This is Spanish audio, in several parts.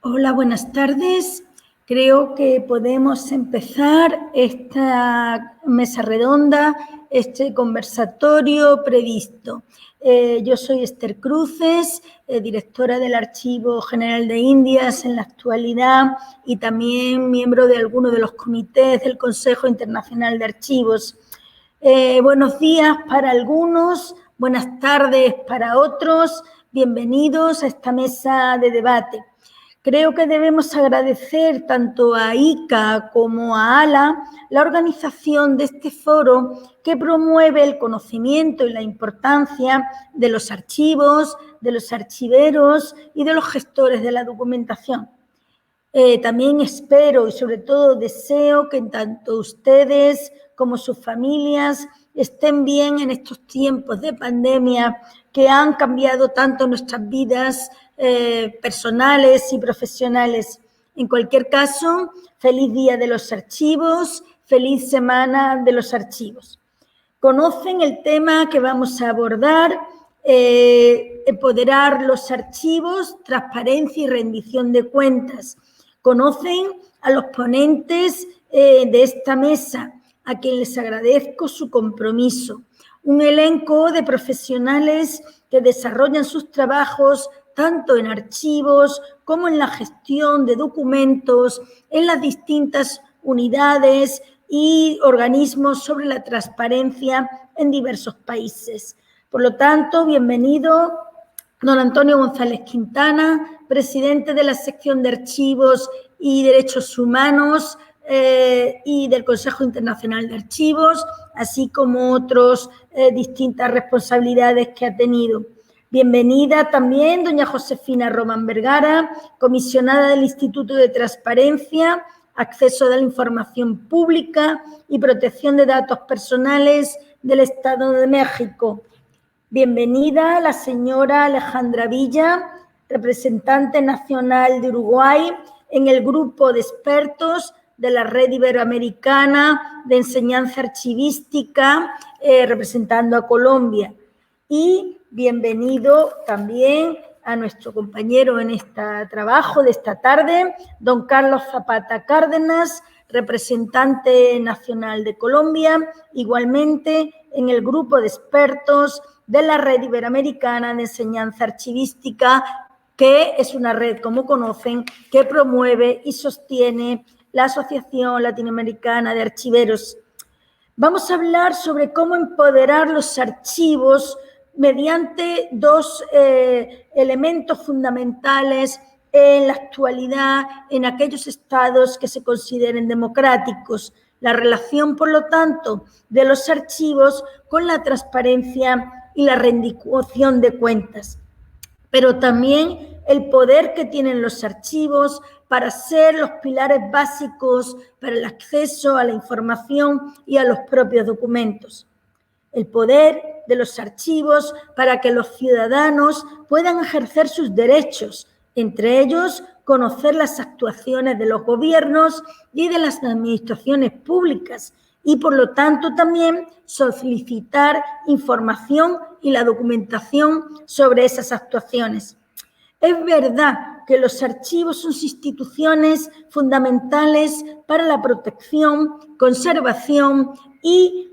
Hola, buenas tardes. Creo que podemos empezar esta mesa redonda, este conversatorio previsto. Yo soy Esther Cruces, directora del Archivo General de Indias en la actualidad y también miembro de algunos de los comités del Consejo Internacional de Archivos. Buenos días para algunos, buenas tardes para otros. Bienvenidos a esta mesa de debate. Creo que debemos agradecer tanto a ICA como a ALA la organización de este foro que promueve el conocimiento y la importancia de los archivos, de los archiveros y de los gestores de la documentación. También espero y sobre todo deseo que tanto ustedes como sus familias estén bien en estos tiempos de pandemia que han cambiado tanto nuestras vidas personales y profesionales. En cualquier caso, feliz Día de los Archivos, feliz Semana de los Archivos. Conocen el tema que vamos a abordar, empoderar los archivos, transparencia y rendición de cuentas. Conocen a los ponentes de esta mesa, a quien les agradezco su compromiso. Un elenco de profesionales que desarrollan sus trabajos tanto en archivos como en la gestión de documentos, en las distintas unidades y organismos sobre la transparencia en diversos países. Por lo tanto, bienvenido don Antonio González Quintana, presidente de la sección de Archivos y Derechos Humanos y del Consejo Internacional de Archivos, así como otras distintas responsabilidades que ha tenido. Bienvenida también doña Josefina Román Vergara, comisionada del Instituto de Transparencia, Acceso a la Información Pública y Protección de Datos Personales del Estado de México. Bienvenida la señora Alejandra Villa, representante nacional de Uruguay en el grupo de expertos de la Red Iberoamericana de Enseñanza Archivística, representando a Colombia. Y bienvenido también a nuestro compañero en este trabajo de esta tarde, don Carlos Zapata Cárdenas, representante nacional de Colombia, igualmente en el grupo de expertos de la Red Iberoamericana de Enseñanza Archivística, que es una red, como conocen, que promueve y sostiene la Asociación Latinoamericana de Archiveros. Vamos a hablar sobre cómo empoderar los archivos mediante dos elementos fundamentales en la actualidad en aquellos estados que se consideren democráticos. La relación, por lo tanto, de los archivos con la transparencia y la rendición de cuentas, pero también el poder que tienen los archivos para ser los pilares básicos para el acceso a la información y a los propios documentos. El poder de los archivos para que los ciudadanos puedan ejercer sus derechos, entre ellos conocer las actuaciones de los gobiernos y de las administraciones públicas y, por lo tanto, también solicitar información y la documentación sobre esas actuaciones. Es verdad que los archivos son instituciones fundamentales para la protección, conservación y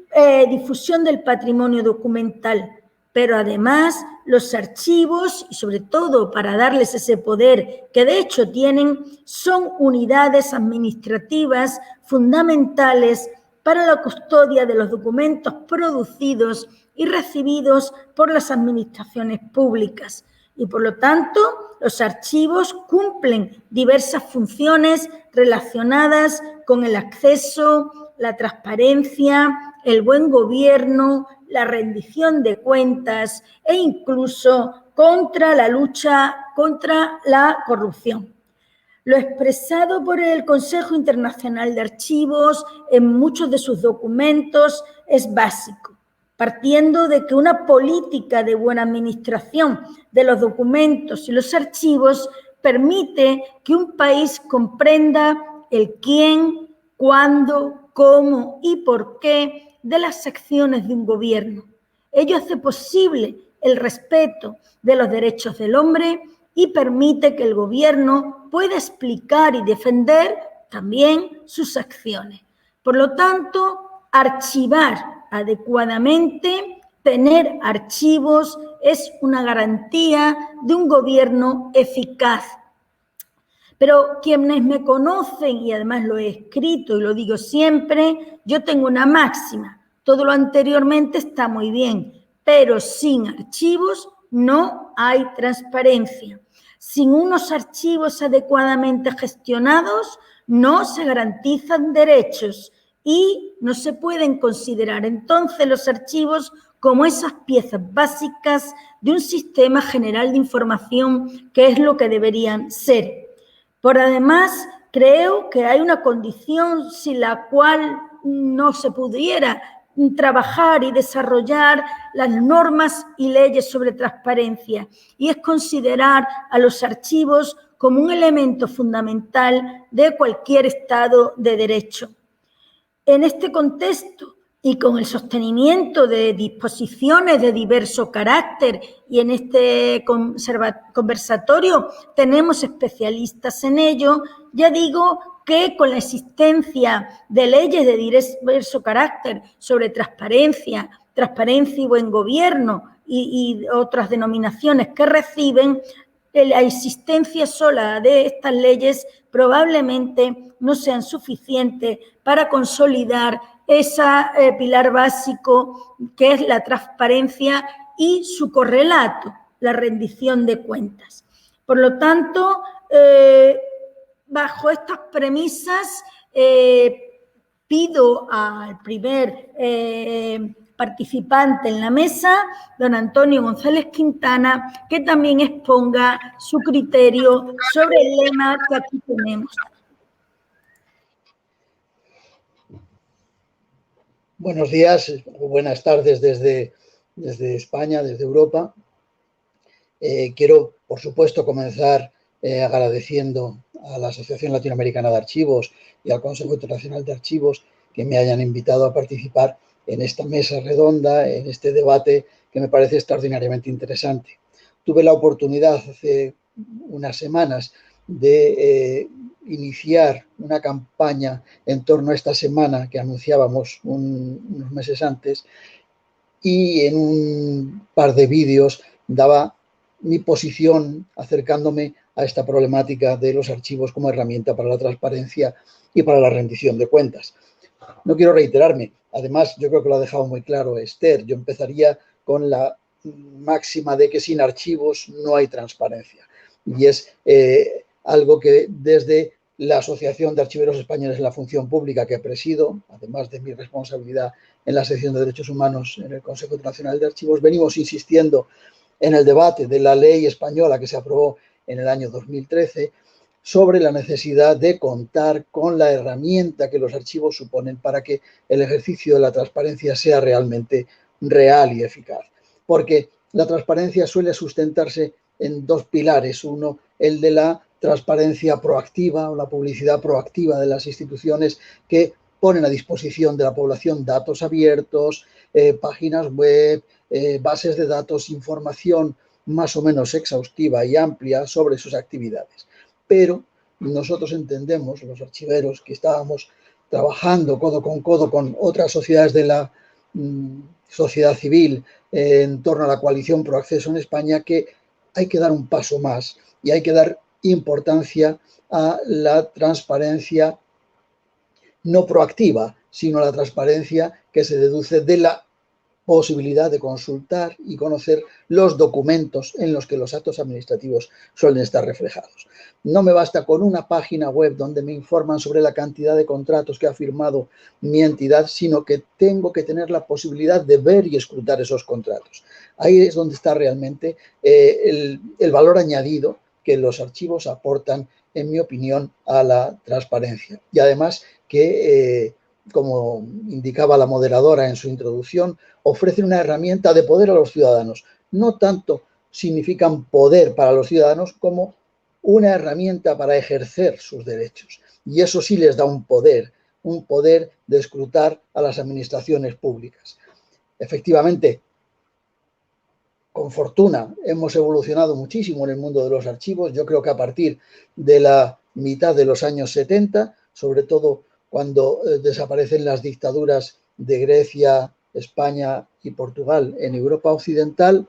difusión del patrimonio documental, pero además los archivos, y sobre todo para darles ese poder que de hecho tienen, son unidades administrativas fundamentales para la custodia de los documentos producidos y recibidos por las administraciones públicas. Y por lo tanto, los archivos cumplen diversas funciones relacionadas con el acceso, la transparencia, el buen gobierno, la rendición de cuentas e incluso contra la lucha contra la corrupción. Lo expresado por el Consejo Internacional de Archivos en muchos de sus documentos es básico, partiendo de que una política de buena administración de los documentos y los archivos permite que un país comprenda el quién, cuándo, cómo y por qué de las acciones de un gobierno. Ello hace posible el respeto de los derechos del hombre y permite que el gobierno pueda explicar y defender también sus acciones. Por lo tanto, archivar adecuadamente, tener archivos es una garantía de un gobierno eficaz. Pero quienes me conocen, y además lo he escrito y lo digo siempre, yo tengo una máxima: todo lo anteriormente está muy bien, pero sin archivos no hay transparencia. Sin unos archivos adecuadamente gestionados no se garantizan derechos y no se pueden considerar entonces los archivos como esas piezas básicas de un sistema general de información, que es lo que deberían ser. Por además, creo que hay una condición sin la cual no se pudiera trabajar y desarrollar las normas y leyes sobre transparencia, y es considerar a los archivos como un elemento fundamental de cualquier Estado de Derecho. En este contexto y con el sostenimiento de disposiciones de diverso carácter, y en este conversatorio tenemos especialistas en ello, ya digo que con la existencia de leyes de diverso carácter sobre transparencia y buen gobierno y otras denominaciones que reciben, la existencia sola de estas leyes probablemente no sean suficientes para consolidar ese pilar básico que es la transparencia y su correlato, la rendición de cuentas. Por lo tanto, bajo estas premisas, pido al primer participante en la mesa, don Antonio González Quintana, que también exponga su criterio sobre el lema que aquí tenemos. Buenos días o buenas tardes desde España, desde Europa. Quiero, por supuesto, comenzar agradeciendo a la Asociación Latinoamericana de Archivos y al Consejo Internacional de Archivos que me hayan invitado a participar en esta mesa redonda, en este debate que me parece extraordinariamente interesante. Tuve la oportunidad hace unas semanas de iniciar una campaña en torno a esta semana que anunciábamos unos meses antes, y en un par de vídeos daba mi posición acercándome a esta problemática de los archivos como herramienta para la transparencia y para la rendición de cuentas. No quiero reiterarme, además yo creo que lo ha dejado muy claro Esther. Yo empezaría con la máxima de que sin archivos no hay transparencia, y es algo que desde la Asociación de Archiveros Españoles en la Función Pública, que presido, además de mi responsabilidad en la sección de Derechos Humanos en el Consejo Internacional de Archivos, venimos insistiendo en el debate de la ley española que se aprobó en el año 2013 sobre la necesidad de contar con la herramienta que los archivos suponen para que el ejercicio de la transparencia sea realmente real y eficaz. Porque la transparencia suele sustentarse en dos pilares. Uno, el de la transparencia proactiva o la publicidad proactiva de las instituciones que ponen a disposición de la población datos abiertos, páginas web, bases de datos, información más o menos exhaustiva y amplia sobre sus actividades. Pero nosotros entendemos, los archiveros que estábamos trabajando codo con otras sociedades de la sociedad civil en torno a la coalición Pro Acceso en España, que hay que dar un paso más y hay que dar importancia a la transparencia no proactiva, sino a la transparencia que se deduce de la posibilidad de consultar y conocer los documentos en los que los actos administrativos suelen estar reflejados. No me basta con una página web donde me informan sobre la cantidad de contratos que ha firmado mi entidad, sino que tengo que tener la posibilidad de ver y escrutar esos contratos. Ahí es donde está realmente el valor añadido que los archivos aportan, en mi opinión, a la transparencia. Y además que, como indicaba la moderadora en su introducción, ofrecen una herramienta de poder a los ciudadanos. No tanto significan poder para los ciudadanos como una herramienta para ejercer sus derechos. Y eso sí les da un poder de escrutar a las administraciones públicas. Efectivamente, con fortuna hemos evolucionado muchísimo en el mundo de los archivos. Yo creo que a partir de la mitad de los años 70, sobre todo cuando desaparecen las dictaduras de Grecia, España y Portugal en Europa occidental,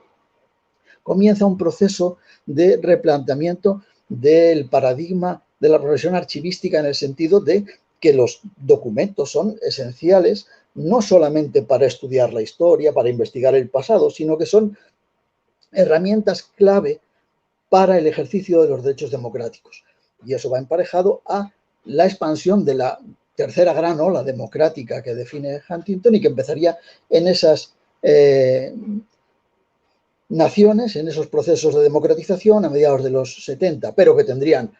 comienza un proceso de replanteamiento del paradigma de la profesión archivística, en el sentido de que los documentos son esenciales no solamente para estudiar la historia, para investigar el pasado, sino que son herramientas clave para el ejercicio de los derechos democráticos. Y eso va emparejado a la expansión de la tercera gran ola democrática que define Huntington y que empezaría en esas naciones, en esos procesos de democratización a mediados de los 70, pero que tendrían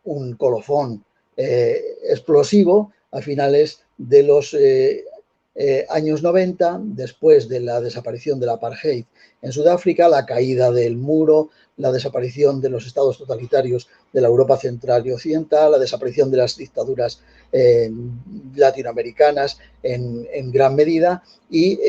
un colofón explosivo a finales de los años 90, después de la desaparición del apartheid en Sudáfrica, la caída del muro, la desaparición de los estados totalitarios de la Europa central y occidental, la desaparición de las dictaduras latinoamericanas en gran medida y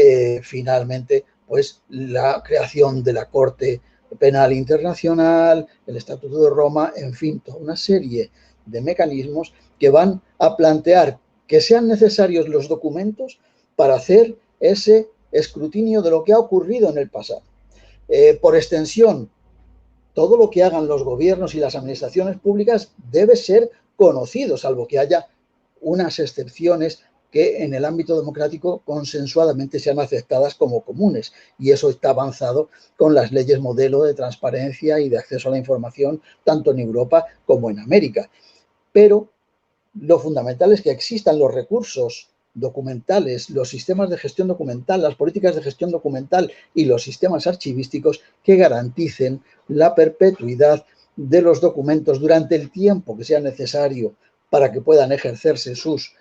finalmente pues la creación de la Corte Penal Internacional, el Estatuto de Roma, en fin, toda una serie de mecanismos que van a plantear que sean necesarios los documentos para hacer ese escrutinio de lo que ha ocurrido en el pasado. Por extensión, todo lo que hagan los gobiernos y las administraciones públicas debe ser conocido, salvo que haya unas excepciones que en el ámbito democrático consensuadamente sean aceptadas como comunes. Y eso está avanzado con las leyes modelo de transparencia y de acceso a la información, tanto en Europa como en América. Pero lo fundamental es que existan los recursos documentales, los sistemas de gestión documental, las políticas de gestión documental y los sistemas archivísticos que garanticen la perpetuidad de los documentos durante el tiempo que sea necesario para que puedan ejercerse sus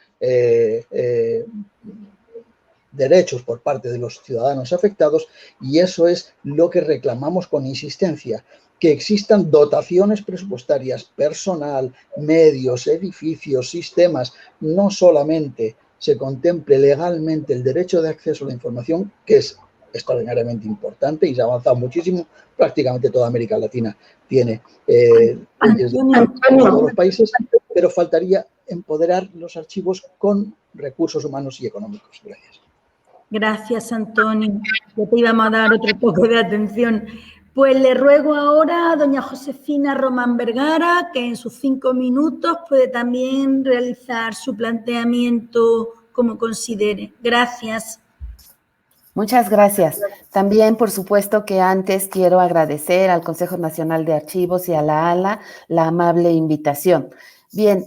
derechos por parte de los ciudadanos afectados, y eso es lo que reclamamos con insistencia, que existan dotaciones presupuestarias, personal, medios, edificios, sistemas, no solamente se contemple legalmente el derecho de acceso a la información, que es extraordinariamente importante y se ha avanzado muchísimo, prácticamente toda América Latina tiene leyes de todos los países, pero faltaría empoderar los archivos con recursos humanos y económicos. Gracias. Gracias, Antonio. Ya te íbamos a dar otro poco de atención. Pues le ruego ahora a doña Josefina Román Vergara, que en sus 5 minutos puede también realizar su planteamiento como considere. Gracias. Muchas gracias. También, por supuesto, que antes quiero agradecer al Consejo Nacional de Archivos y a la ALA la amable invitación. Bien,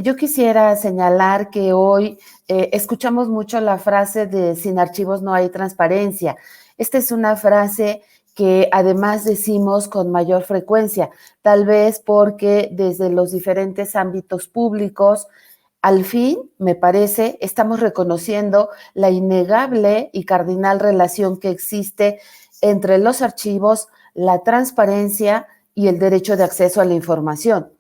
yo quisiera señalar que hoy escuchamos mucho la frase de sin archivos no hay transparencia. Esta es una frase que además decimos con mayor frecuencia, tal vez porque desde los diferentes ámbitos públicos, al fin, me parece, estamos reconociendo la innegable y cardinal relación que existe entre los archivos, la transparencia y el derecho de acceso a la información.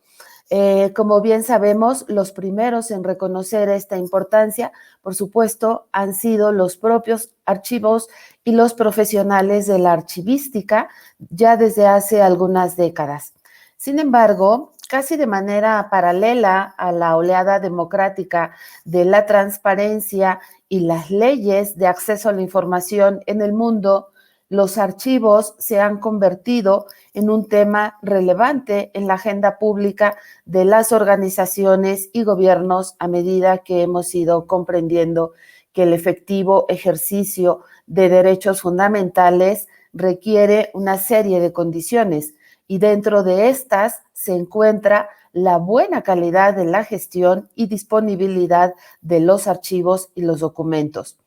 Como bien sabemos, los primeros en reconocer esta importancia, por supuesto, han sido los propios archivos y los profesionales de la archivística ya desde hace algunas décadas. Sin embargo, casi de manera paralela a la oleada democrática de la transparencia y las leyes de acceso a la información en el mundo, los archivos se han convertido en un tema relevante en la agenda pública de las organizaciones y gobiernos a medida que hemos ido comprendiendo que el efectivo ejercicio de derechos fundamentales requiere una serie de condiciones y dentro de estas se encuentra la buena calidad de la gestión y disponibilidad de los archivos y los documentos.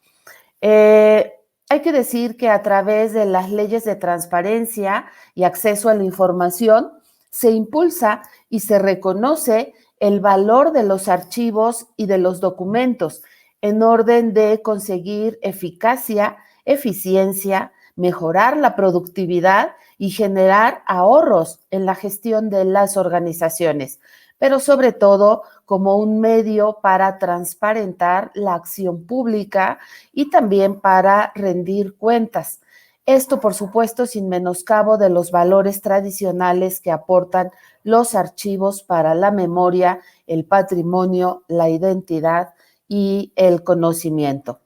Hay que decir que a través de las leyes de transparencia y acceso a la información se impulsa y se reconoce el valor de los archivos y de los documentos en orden de conseguir eficacia, eficiencia, mejorar la productividad y generar ahorros en la gestión de las organizaciones, pero sobre todo como un medio para transparentar la acción pública y también para rendir cuentas. Esto, por supuesto, sin menoscabo de los valores tradicionales que aportan los archivos para la memoria, el patrimonio, la identidad y el conocimiento.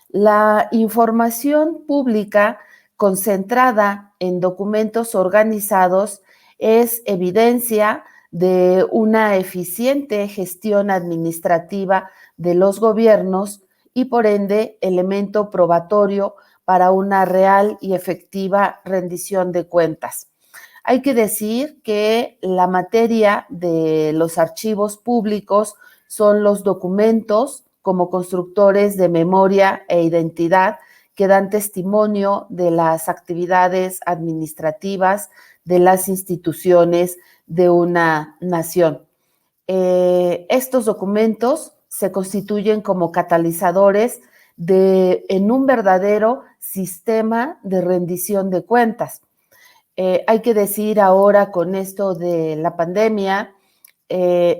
La información pública concentrada en documentos organizados es evidencia de una eficiente gestión administrativa de los gobiernos y, por ende, elemento probatorio para una real y efectiva rendición de cuentas. Hay que decir que la materia de los archivos públicos son los documentos como constructores de memoria e identidad que dan testimonio de las actividades administrativas de las instituciones de una nación. Estos documentos se constituyen como catalizadores en un verdadero sistema de rendición de cuentas. Hay que decir ahora, con esto de la pandemia,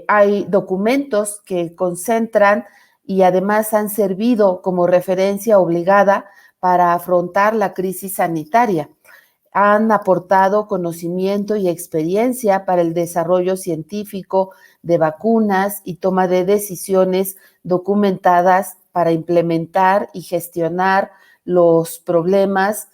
hay documentos que concentran y además han servido como referencia obligada para afrontar la crisis sanitaria. Han aportado conocimiento y experiencia para el desarrollo científico de vacunas y toma de decisiones documentadas para implementar y gestionar los programas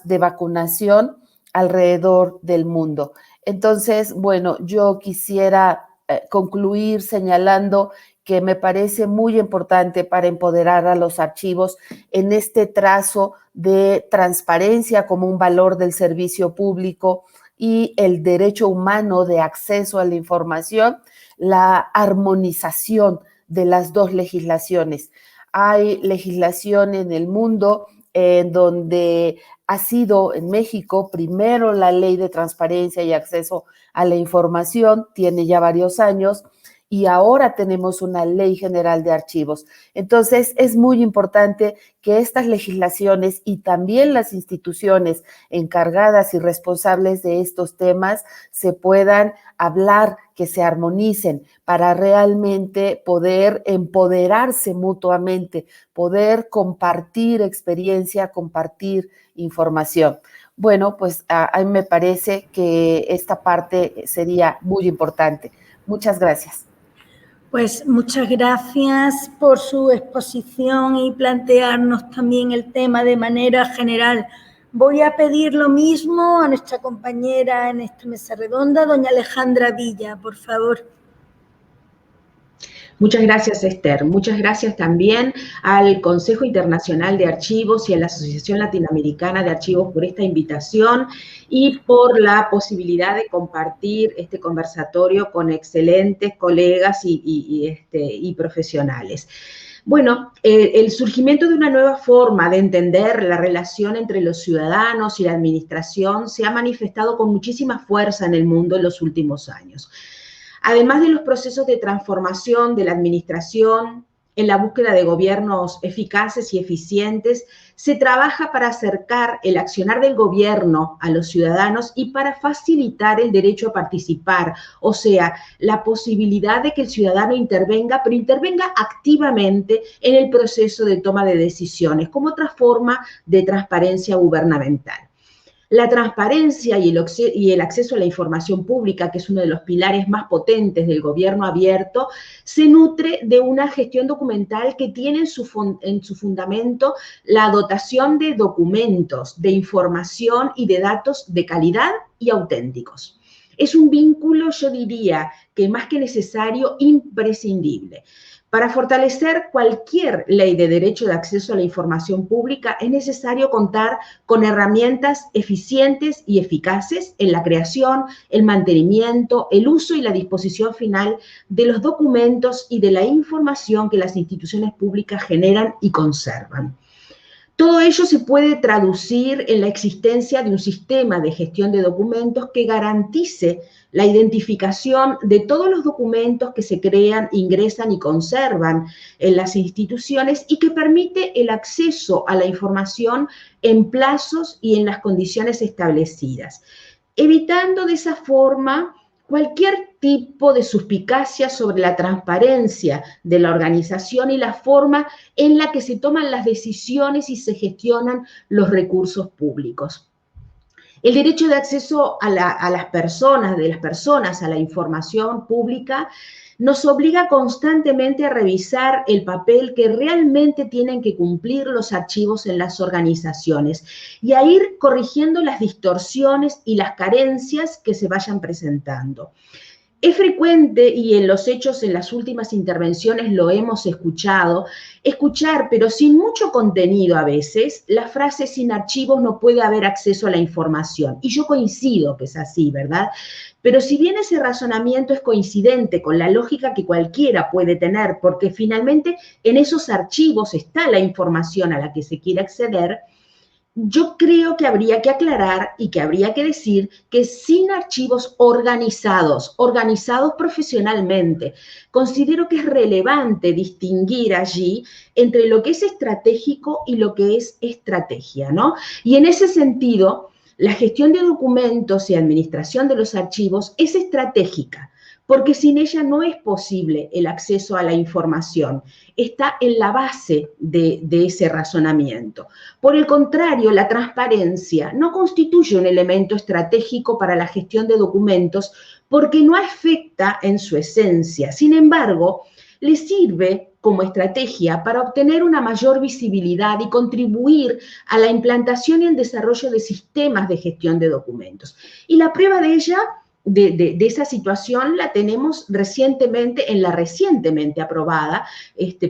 de vacunación alrededor del mundo. Entonces, bueno, yo quisiera concluir señalando que me parece muy importante para empoderar a los archivos en este trazo de transparencia como un valor del servicio público y el derecho humano de acceso a la información, la armonización de las dos legislaciones. Hay legislación en el mundo donde ha sido en México primero la Ley de Transparencia y Acceso a la Información, tiene ya varios años, y ahora tenemos una Ley General de Archivos. Entonces, es muy importante que estas legislaciones y también las instituciones encargadas y responsables de estos temas se puedan hablar, que se armonicen para realmente poder empoderarse mutuamente, poder compartir experiencia, compartir información. Bueno, pues a mí me parece que esta parte sería muy importante. Muchas gracias. Pues muchas gracias por su exposición y plantearnos también el tema de manera general. Voy a pedir lo mismo a nuestra compañera en esta mesa redonda, doña Alejandra Villa, por favor. Muchas gracias, Esther. Muchas gracias también al Consejo Internacional de Archivos y a la Asociación Latinoamericana de Archivos por esta invitación y por la posibilidad de compartir este conversatorio con excelentes colegas y profesionales. Bueno, el surgimiento de una nueva forma de entender la relación entre los ciudadanos y la administración se ha manifestado con muchísima fuerza en el mundo en los últimos años. Además de los procesos de transformación de la administración, en la búsqueda de gobiernos eficaces y eficientes, se trabaja para acercar el accionar del gobierno a los ciudadanos y para facilitar el derecho a participar, o sea, la posibilidad de que el ciudadano intervenga, pero intervenga activamente en el proceso de toma de decisiones, como otra forma de transparencia gubernamental. La transparencia y el acceso a la información pública, que es uno de los pilares más potentes del gobierno abierto, se nutre de una gestión documental que tiene en su fundamento la dotación de documentos, de información y de datos de calidad y auténticos. Es un vínculo, yo diría, que más que necesario, imprescindible. Para fortalecer cualquier ley de derecho de acceso a la información pública es necesario contar con herramientas eficientes y eficaces en la creación, el mantenimiento, el uso y la disposición final de los documentos y de la información que las instituciones públicas generan y conservan. Todo ello se puede traducir en la existencia de un sistema de gestión de documentos que garantice la identificación de todos los documentos que se crean, ingresan y conservan en las instituciones y que permite el acceso a la información en plazos y en las condiciones establecidas, evitando de esa forma cualquier tipo de suspicacia sobre la transparencia de la organización y la forma en la que se toman las decisiones y se gestionan los recursos públicos. El derecho de acceso a las personas a la información pública nos obliga constantemente a revisar el papel que realmente tienen que cumplir los archivos en las organizaciones y a ir corrigiendo las distorsiones y las carencias que se vayan presentando. Es frecuente, y en los hechos, en las últimas intervenciones lo hemos escuchar, pero sin mucho contenido a veces, la frase sin archivos no puede haber acceso a la información. Y yo coincido que es así, ¿verdad? Pero si bien ese razonamiento es coincidente con la lógica que cualquiera puede tener, porque finalmente en esos archivos está la información a la que se quiere acceder, yo creo que habría que aclarar y que habría que decir que sin archivos organizados profesionalmente, considero que es relevante distinguir allí entre lo que es estratégico y lo que es estrategia, ¿no? Y en ese sentido, la gestión de documentos y administración de los archivos es estratégica, porque sin ella no es posible el acceso a la información. Está en la base de ese razonamiento. Por el contrario, la transparencia no constituye un elemento estratégico para la gestión de documentos porque no afecta en su esencia. Sin embargo, le sirve como estrategia para obtener una mayor visibilidad y contribuir a la implantación y el desarrollo de sistemas de gestión de documentos. Y la prueba de ella, de esa situación, la tenemos recientemente en la recientemente aprobada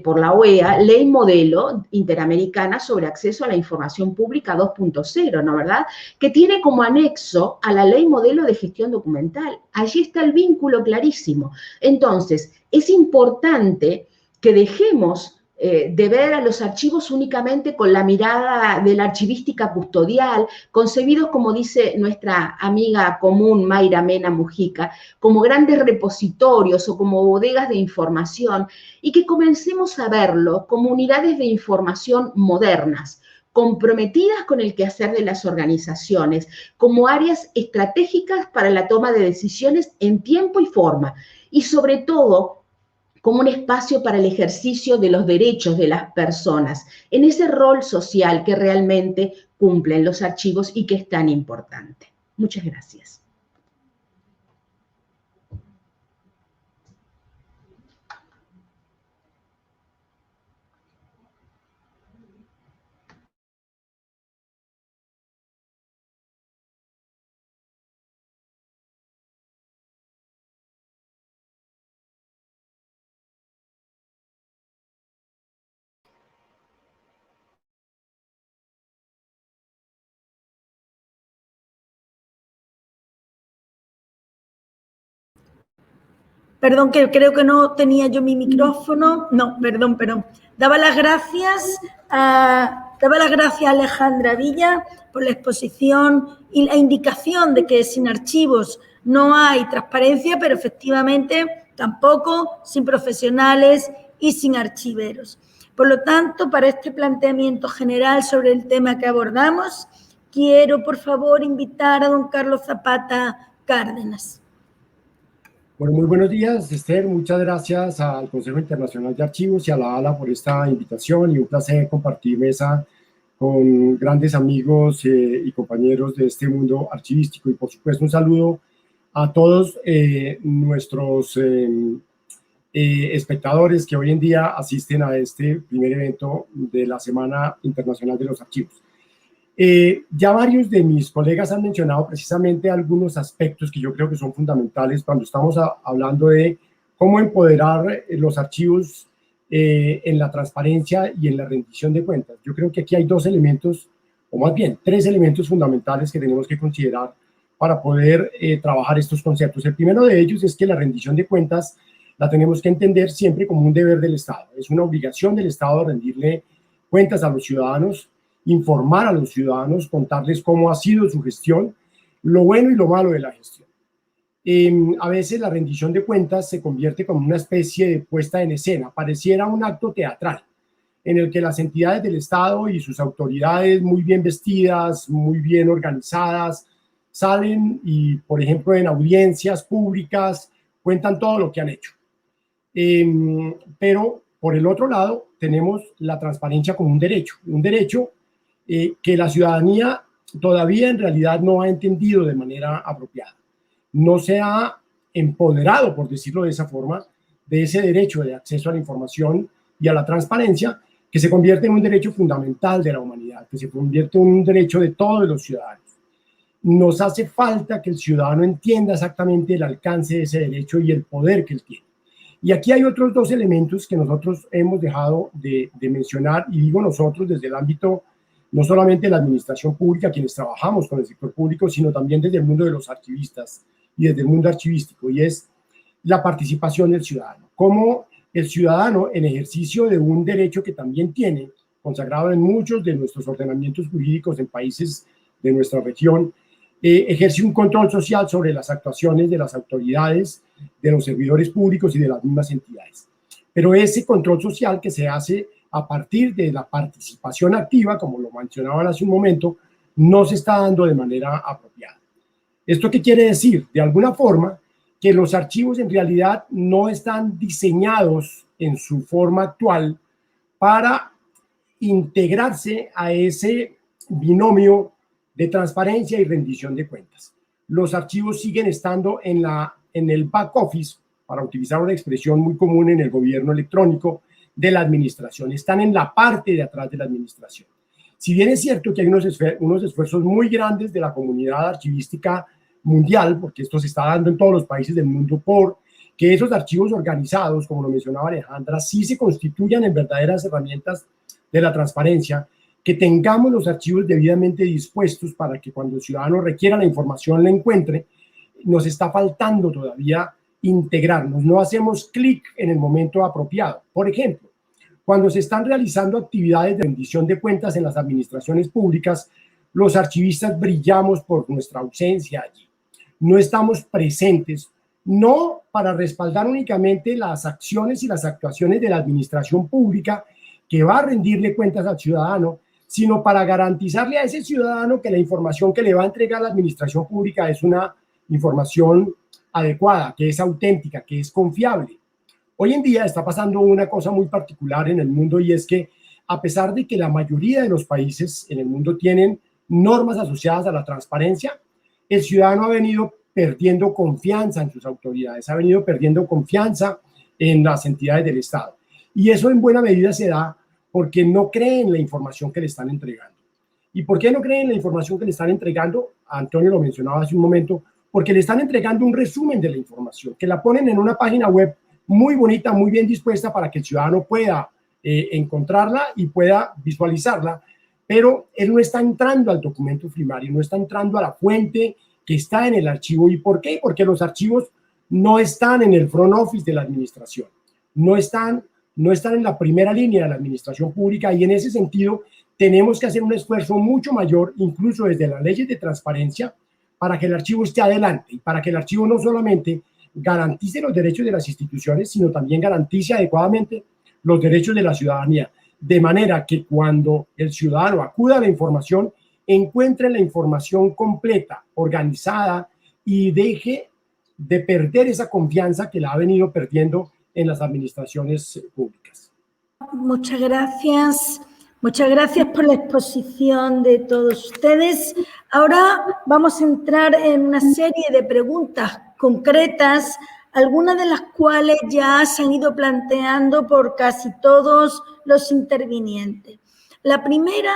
por la OEA, Ley Modelo Interamericana sobre Acceso a la Información Pública 2.0, ¿no verdad? Que tiene como anexo a la Ley Modelo de Gestión Documental. Allí está el vínculo clarísimo. Entonces, es importante que dejemos de ver a los archivos únicamente con la mirada de la archivística custodial, concebidos, como dice nuestra amiga común Mayra Mena Mujica, como grandes repositorios o como bodegas de información, y que comencemos a verlo como unidades de información modernas, comprometidas con el quehacer de las organizaciones, como áreas estratégicas para la toma de decisiones en tiempo y forma, y sobre todo como un espacio para el ejercicio de los derechos de las personas, en ese rol social que realmente cumplen los archivos y que es tan importante. Muchas gracias. Perdón, que creo que no tenía yo mi micrófono. No, perdón. Daba las gracias a Alejandra Villa por la exposición y la indicación de que sin archivos no hay transparencia, pero efectivamente tampoco sin profesionales y sin archiveros. Por lo tanto, para este planteamiento general sobre el tema que abordamos, quiero, por favor, invitar a don Carlos Zapata Cárdenas. Bueno, muy buenos días, Esther. Muchas gracias al Consejo Internacional de Archivos y a la ALA por esta invitación, y un placer compartir mesa con grandes amigos y compañeros de este mundo archivístico. Y por supuesto un saludo a todos nuestros espectadores que hoy en día asisten a este primer evento de la Semana Internacional de los Archivos. Ya varios de mis colegas han mencionado precisamente algunos aspectos que yo creo que son fundamentales cuando estamos hablando de cómo empoderar los archivos en la transparencia y en la rendición de cuentas. Yo creo que aquí hay dos elementos, o más bien 3 elementos fundamentales que tenemos que considerar para poder trabajar estos conceptos. El primero de ellos es que la rendición de cuentas la tenemos que entender siempre como un deber del Estado. Es una obligación del Estado rendirle cuentas a los ciudadanos, informar a los ciudadanos, contarles cómo ha sido su gestión, lo bueno y lo malo de la gestión. A veces la rendición de cuentas se convierte como una especie de puesta en escena, pareciera un acto teatral, en el que las entidades del Estado y sus autoridades muy bien vestidas, muy bien organizadas, salen y, por ejemplo, en audiencias públicas cuentan todo lo que han hecho. Pero, por el otro lado, tenemos la transparencia como un derecho que la ciudadanía todavía en realidad no ha entendido de manera apropiada. No se ha empoderado, por decirlo de esa forma, de ese derecho de acceso a la información y a la transparencia, que se convierte en un derecho fundamental de la humanidad, que se convierte en un derecho de todos los ciudadanos. Nos hace falta que el ciudadano entienda exactamente el alcance de ese derecho y el poder que él tiene. Y aquí hay otros dos elementos que nosotros hemos dejado de mencionar, y digo nosotros desde el ámbito no solamente de la administración pública, quienes trabajamos con el sector público, sino también desde el mundo de los archivistas y desde el mundo archivístico, y es la participación del ciudadano. Cómo el ciudadano, en ejercicio de un derecho que también tiene, consagrado en muchos de nuestros ordenamientos jurídicos en países de nuestra región, ejerce un control social sobre las actuaciones de las autoridades, de los servidores públicos y de las mismas entidades. Pero ese control social que se hace a partir de la participación activa, como lo mencionaban hace un momento, no se está dando de manera apropiada. ¿Esto qué quiere decir? De alguna forma, que los archivos en realidad no están diseñados en su forma actual para integrarse a ese binomio de transparencia y rendición de cuentas. Los archivos siguen estando en el back office, para utilizar una expresión muy común en el gobierno electrónico, de la administración. Están en la parte de atrás de la administración. Si bien es cierto que hay unos esfuerzos muy grandes de la comunidad archivística mundial, porque esto se está dando en todos los países del mundo, por que esos archivos organizados, como lo mencionaba Alejandra, sí se constituyan en verdaderas herramientas de la transparencia, que tengamos los archivos debidamente dispuestos para que cuando el ciudadano requiera la información la encuentre. Nos está faltando todavía integrarnos, no hacemos clic en el momento apropiado. Por ejemplo, cuando se están realizando actividades de rendición de cuentas en las administraciones públicas, los archivistas brillamos por nuestra ausencia allí. No estamos presentes, no para respaldar únicamente las acciones y las actuaciones de la administración pública que va a rendirle cuentas al ciudadano, sino para garantizarle a ese ciudadano que la información que le va a entregar la administración pública es una información adecuada, que es auténtica, que es confiable. Hoy en día está pasando una cosa muy particular en el mundo, y es que a pesar de que la mayoría de los países en el mundo tienen normas asociadas a la transparencia, el ciudadano ha venido perdiendo confianza en sus autoridades, ha venido perdiendo confianza en las entidades del Estado. Y eso en buena medida se da porque no creen en la información que le están entregando. ¿Y por qué no creen en la información que le están entregando? Antonio lo mencionaba hace un momento, porque le están entregando un resumen de la información, que la ponen en una página web muy bonita, muy bien dispuesta para que el ciudadano pueda encontrarla y pueda visualizarla, pero él no está entrando al documento primario, no está entrando a la fuente que está en el archivo. ¿Y por qué? Porque los archivos no están en el front office de la administración, no están en la primera línea de la administración pública, y en ese sentido tenemos que hacer un esfuerzo mucho mayor, incluso desde las leyes de transparencia, para que el archivo esté adelante y para que el archivo no solamente garantice los derechos de las instituciones, sino también garantice adecuadamente los derechos de la ciudadanía, de manera que cuando el ciudadano acuda a la información, encuentre la información completa, organizada, y deje de perder esa confianza que la ha venido perdiendo en las administraciones públicas. Muchas gracias. Muchas gracias por la exposición de todos ustedes. Ahora vamos a entrar en una serie de preguntas concretas, algunas de las cuales ya se han ido planteando por casi todos los intervinientes. La primera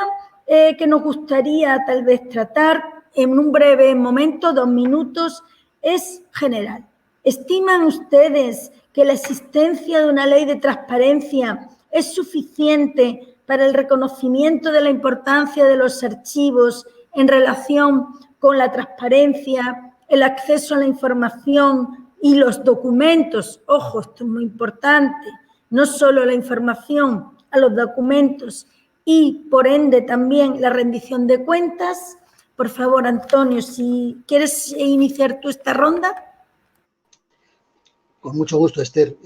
que nos gustaría tal vez tratar en un breve momento, 2 minutos, es general. ¿Estiman ustedes que la existencia de una ley de transparencia es suficiente para el reconocimiento de la importancia de los archivos en relación con la transparencia, el acceso a la información y los documentos? Ojo, esto es muy importante, no solo la información, a los documentos y, por ende, también la rendición de cuentas. Por favor, Antonio, si quieres iniciar tú esta ronda. Con mucho gusto, Esther.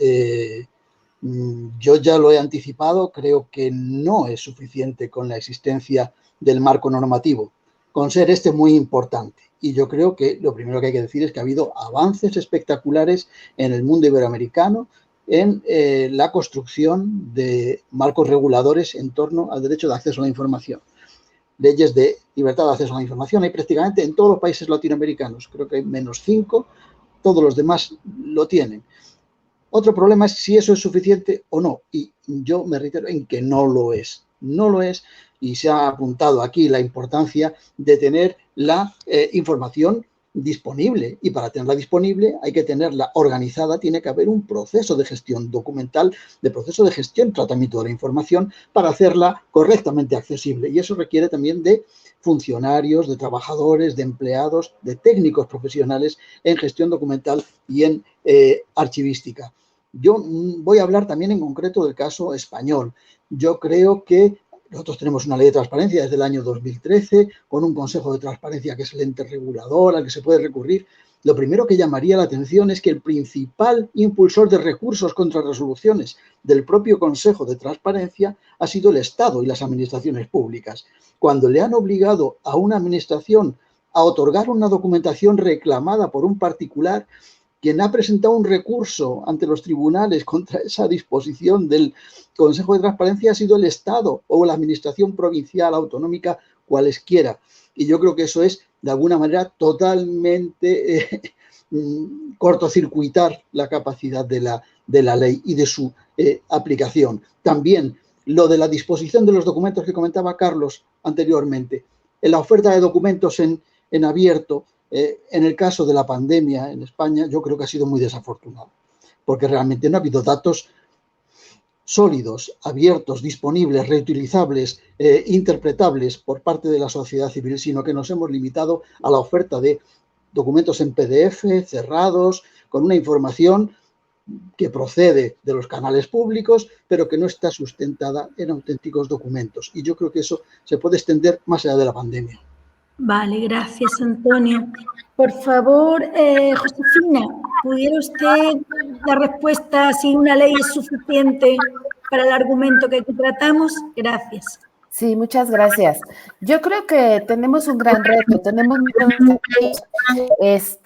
Yo ya lo he anticipado, creo que no es suficiente con la existencia del marco normativo. con ser este muy importante. Y yo creo que lo primero que hay que decir es que ha habido avances espectaculares en el mundo iberoamericano en la construcción de marcos reguladores en torno al derecho de acceso a la información. Leyes de libertad de acceso a la información hay prácticamente en todos los países latinoamericanos, creo que hay -5, todos los demás lo tienen. Otro problema es si eso es suficiente o no, y yo me reitero en que no lo es. No lo es, y se ha apuntado aquí la importancia de tener la información disponible, y para tenerla disponible hay que tenerla organizada, tiene que haber un proceso de gestión documental, de proceso de gestión, tratamiento de la información para hacerla correctamente accesible, y eso requiere también de funcionarios, de trabajadores, de empleados, de técnicos profesionales en gestión documental y en archivística. Yo voy a hablar también en concreto del caso español. Yo creo que nosotros tenemos una ley de transparencia desde el año 2013, con un Consejo de Transparencia que es el ente regulador al que se puede recurrir. Lo primero que llamaría la atención es que el principal impulsor de recursos contra resoluciones del propio Consejo de Transparencia ha sido el Estado y las administraciones públicas. Cuando le han obligado a una administración a otorgar una documentación reclamada por un particular, quien ha presentado un recurso ante los tribunales contra esa disposición del Consejo de Transparencia ha sido el Estado o la administración provincial, autonómica, cualesquiera. Y yo creo que eso es, de alguna manera, totalmente cortocircuitar la capacidad de la ley y de su aplicación. También lo de la disposición de los documentos que comentaba Carlos anteriormente. En la oferta de documentos en abierto, en el caso de la pandemia en España, yo creo que ha sido muy desafortunado, porque realmente no ha habido datos sólidos, abiertos, disponibles, reutilizables, interpretables por parte de la sociedad civil, sino que nos hemos limitado a la oferta de documentos en PDF, cerrados, con una información que procede de los canales públicos, pero que no está sustentada en auténticos documentos. Y yo creo que eso se puede extender más allá de la pandemia. Vale, gracias, Antonio. Por favor, Josefina, ¿pudiera usted dar respuesta si una ley es suficiente para el argumento que aquí tratamos? Gracias. Sí, muchas gracias. Yo creo que tenemos un gran reto, tenemos muchos desafíos.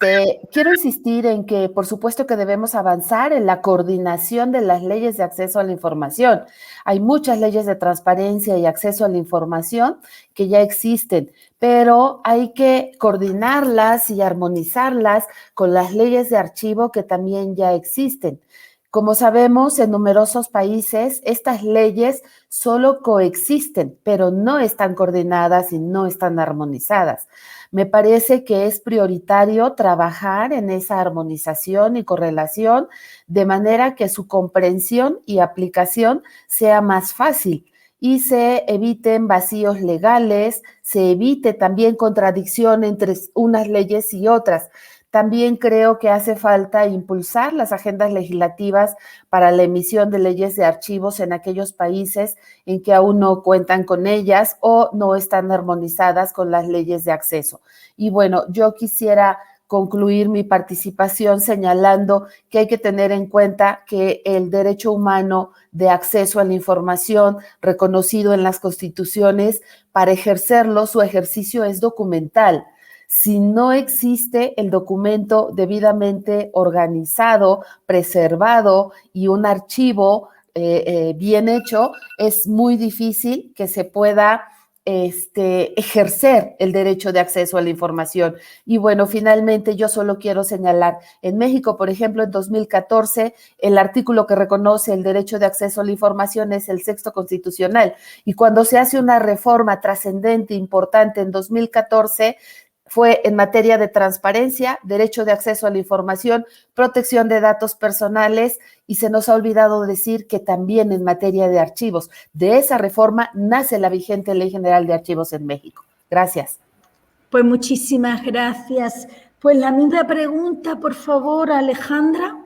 Quiero insistir en que, por supuesto, que debemos avanzar en la coordinación de las leyes de acceso a la información. Hay muchas leyes de transparencia y acceso a la información que ya existen, pero hay que coordinarlas y armonizarlas con las leyes de archivo que también ya existen. Como sabemos, en numerosos países estas leyes solo coexisten, pero no están coordinadas y no están armonizadas. Me parece que es prioritario trabajar en esa armonización y correlación de manera que su comprensión y aplicación sea más fácil y se eviten vacíos legales, se evite también contradicción entre unas leyes y otras. También creo que hace falta impulsar las agendas legislativas para la emisión de leyes de archivos en aquellos países en que aún no cuentan con ellas o no están armonizadas con las leyes de acceso. Y bueno, yo quisiera concluir mi participación señalando que hay que tener en cuenta que el derecho humano de acceso a la información reconocido en las constituciones, para ejercerlo, su ejercicio es documental. Si no existe el documento debidamente organizado, preservado y un archivo bien hecho, es muy difícil que se pueda ejercer el derecho de acceso a la información. Y bueno, finalmente yo solo quiero señalar, en México, por ejemplo, en 2014, el artículo que reconoce el derecho de acceso a la información es el 6º constitucional. Y cuando se hace una reforma trascendente, importante en 2014, fue en materia de transparencia, derecho de acceso a la información, protección de datos personales, y se nos ha olvidado decir que también en materia de archivos. De esa reforma nace la vigente Ley General de Archivos en México. Gracias. Pues muchísimas gracias. Pues la misma pregunta, por favor, Alejandra.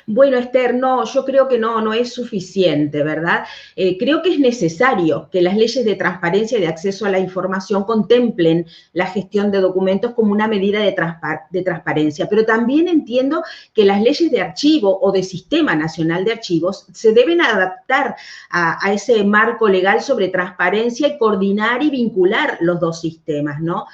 Bueno, Esther, no, yo creo que no es suficiente, ¿verdad? Creo que es necesario que las leyes de transparencia y de acceso a la información contemplen la gestión de documentos como una medida de transparencia, pero también entiendo que las leyes de archivo o de Sistema Nacional de Archivos se deben adaptar a ese marco legal sobre transparencia y coordinar y vincular los dos sistemas, ¿no?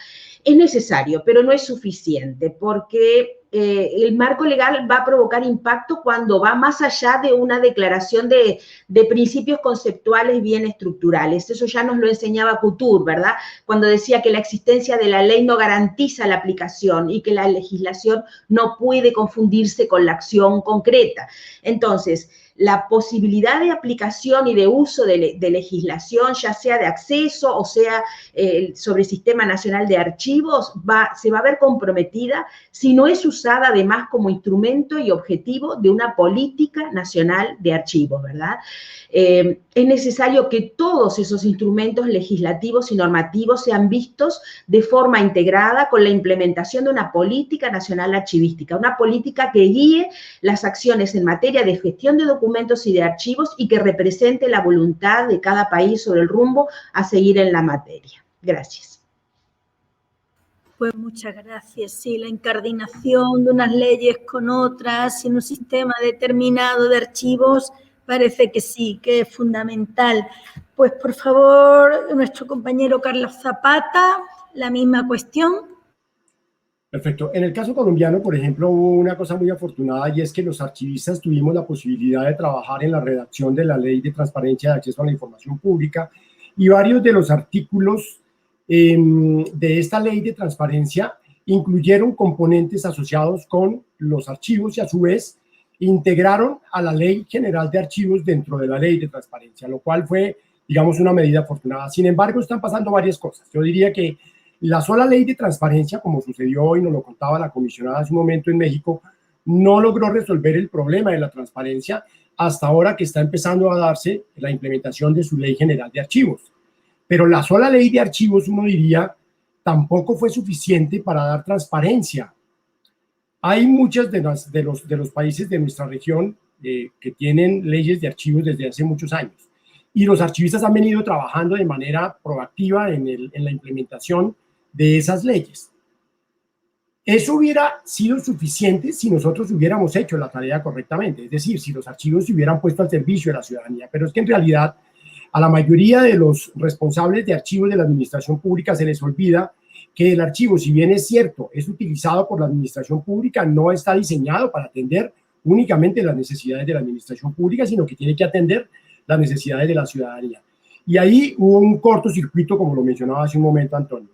Es necesario, pero no es suficiente, porque el marco legal va a provocar impacto cuando va más allá de una declaración de principios conceptuales bien estructurales. Eso ya nos lo enseñaba Couture, ¿verdad? Cuando decía que la existencia de la ley no garantiza la aplicación y que la legislación no puede confundirse con la acción concreta. Entonces, la posibilidad de aplicación y de uso de legislación, ya sea de acceso o sea sobre el Sistema Nacional de Archivos, se va a ver comprometida si no es usada además como instrumento y objetivo de una política nacional de archivos, ¿verdad? Es necesario que todos esos instrumentos legislativos y normativos sean vistos de forma integrada con la implementación de una política nacional archivística, una política que guíe las acciones en materia de gestión de documentos y de archivos y que represente la voluntad de cada país sobre el rumbo a seguir en la materia. Gracias. Pues muchas gracias. Sí, la incardinación de unas leyes con otras en un sistema determinado de archivos parece que sí, que es fundamental. Pues por favor, nuestro compañero Carlos Zapata, la misma cuestión. Perfecto. En el caso colombiano, por ejemplo, hubo una cosa muy afortunada y es que los archivistas tuvimos la posibilidad de trabajar en la redacción de la Ley de Transparencia de Acceso a la Información Pública y varios de los artículos de esta Ley de Transparencia incluyeron componentes asociados con los archivos y a su vez integraron a la Ley General de Archivos dentro de la Ley de Transparencia, lo cual fue, digamos, una medida afortunada. Sin embargo, están pasando varias cosas. Yo diría que la sola Ley de Transparencia, como sucedió hoy, nos lo contaba la comisionada hace un momento en México, no logró resolver el problema de la transparencia hasta ahora que está empezando a darse la implementación de su Ley General de Archivos. Pero la sola Ley de Archivos, uno diría, tampoco fue suficiente para dar transparencia. Hay muchos de los países de nuestra región que tienen leyes de archivos desde hace muchos años. Y los archivistas han venido trabajando de manera proactiva en la implementación de esas leyes. Eso hubiera sido suficiente si nosotros hubiéramos hecho la tarea correctamente, es decir, si los archivos se hubieran puesto al servicio de la ciudadanía. Pero es que en realidad a la mayoría de los responsables de archivos de la administración pública se les olvida que el archivo, si bien es cierto, es utilizado por la administración pública, no está diseñado para atender únicamente las necesidades de la administración pública, sino que tiene que atender las necesidades de la ciudadanía. Y ahí hubo un cortocircuito, como lo mencionaba hace un momento Antonio.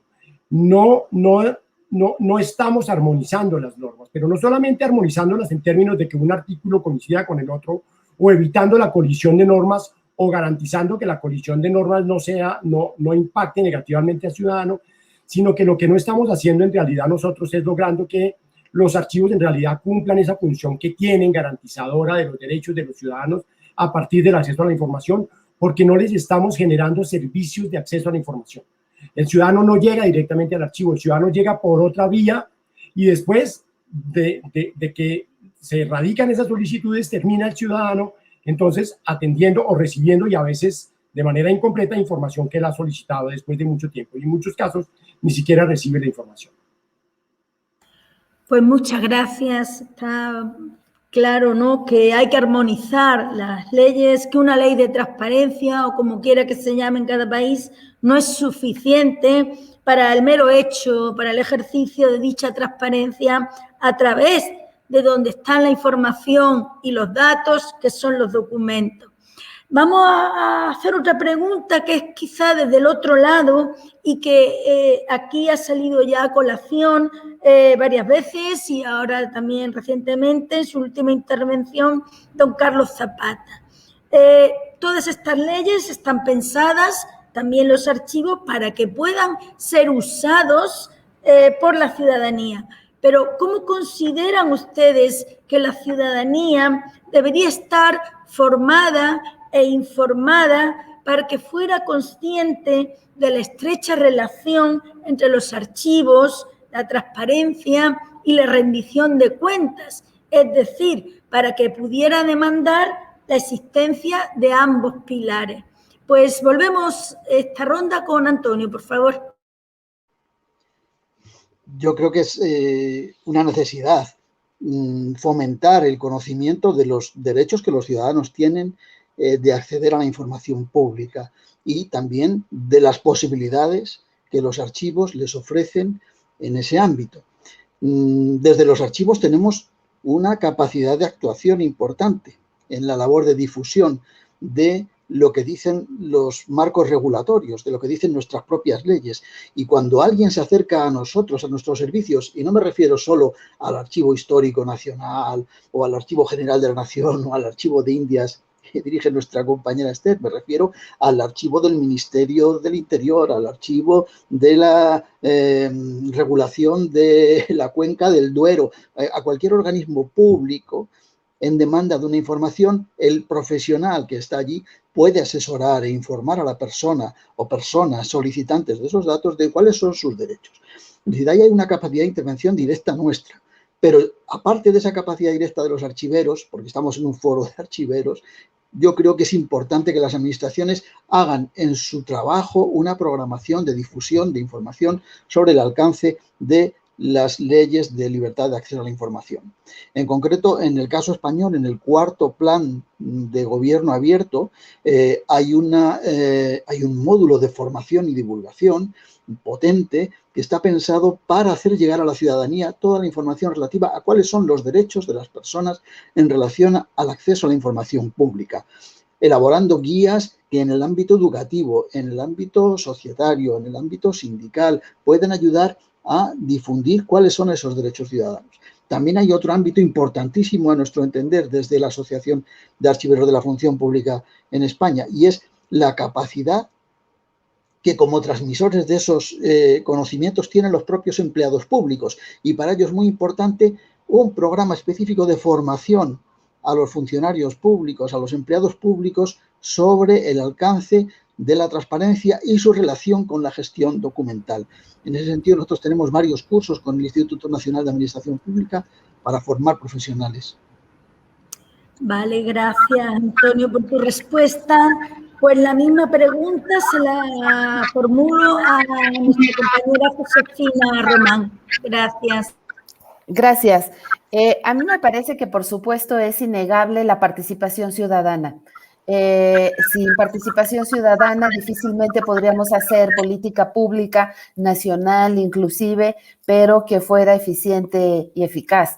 No estamos armonizando las normas, pero no solamente armonizándolas en términos de que un artículo coincida con el otro o evitando la colisión de normas o garantizando que la colisión de normas no impacte negativamente al ciudadano, sino que lo que no estamos haciendo en realidad nosotros es logrando que los archivos en realidad cumplan esa función que tienen garantizadora de los derechos de los ciudadanos a partir del acceso a la información, porque no les estamos generando servicios de acceso a la información. El ciudadano no llega directamente al archivo, el ciudadano llega por otra vía y después de que se radican esas solicitudes termina el ciudadano entonces atendiendo o recibiendo y a veces de manera incompleta información que él ha solicitado después de mucho tiempo y en muchos casos ni siquiera recibe la información. Pues muchas gracias. Está claro, ¿no?, que hay que armonizar las leyes, que una ley de transparencia o como quiera que se llame en cada país no es suficiente para el mero hecho, para el ejercicio de dicha transparencia a través de donde está la información y los datos, que son los documentos. Vamos a hacer otra pregunta que es quizá desde el otro lado y que aquí ha salido ya a colación varias veces y ahora también recientemente en su última intervención, don Carlos Zapata. Todas estas leyes están pensadas, también los archivos, para que puedan ser usados por la ciudadanía. Pero ¿cómo consideran ustedes que la ciudadanía debería estar formada e informada para que fuera consciente de la estrecha relación entre los archivos, la transparencia y la rendición de cuentas? Es decir, para que pudiera demandar la existencia de ambos pilares. Pues volvemos esta ronda con Antonio, por favor. Yo creo que es una necesidad fomentar el conocimiento de los derechos que los ciudadanos tienen de acceder a la información pública y también de las posibilidades que los archivos les ofrecen en ese ámbito. Desde los archivos tenemos una capacidad de actuación importante en la labor de difusión de lo que dicen los marcos regulatorios, de lo que dicen nuestras propias leyes. Y cuando alguien se acerca a nosotros, a nuestros servicios, y no me refiero solo al Archivo Histórico Nacional o al Archivo General de la Nación o al Archivo de Indias que dirige nuestra compañera Esther, me refiero al archivo del Ministerio del Interior, al archivo de la regulación de la cuenca del Duero, a cualquier organismo público en demanda de una información, el profesional que está allí puede asesorar e informar a la persona o personas solicitantes de esos datos de cuáles son sus derechos. Es decir, ahí hay una capacidad de intervención directa nuestra. Pero aparte de esa capacidad directa de los archiveros, porque estamos en un foro de archiveros, yo creo que es importante que las administraciones hagan en su trabajo una programación de difusión de información sobre el alcance de las leyes de libertad de acceso a la información. En concreto, en el caso español, en el cuarto plan de gobierno abierto, hay un módulo de formación y divulgación potente que está pensado para hacer llegar a la ciudadanía toda la información relativa a cuáles son los derechos de las personas en relación al acceso a la información pública, elaborando guías que en el ámbito educativo, en el ámbito societario, en el ámbito sindical, pueden ayudar a difundir cuáles son esos derechos ciudadanos. También hay otro ámbito importantísimo a nuestro entender desde la Asociación de Archiveros de la Función Pública en España, y es la capacidad que como transmisores de esos conocimientos tienen los propios empleados públicos, y para ello es muy importante un programa específico de formación a los funcionarios públicos, a los empleados públicos, sobre el alcance de la transparencia y su relación con la gestión documental. En ese sentido, nosotros tenemos varios cursos con el Instituto Nacional de Administración Pública para formar profesionales. Vale, gracias, Antonio, por tu respuesta. Pues la misma pregunta se la formulo a nuestra compañera Josefina Román. Gracias. Gracias. A mí me parece que, por supuesto, es innegable la participación ciudadana. Sin participación ciudadana difícilmente podríamos hacer política pública nacional inclusive, pero que fuera eficiente y eficaz.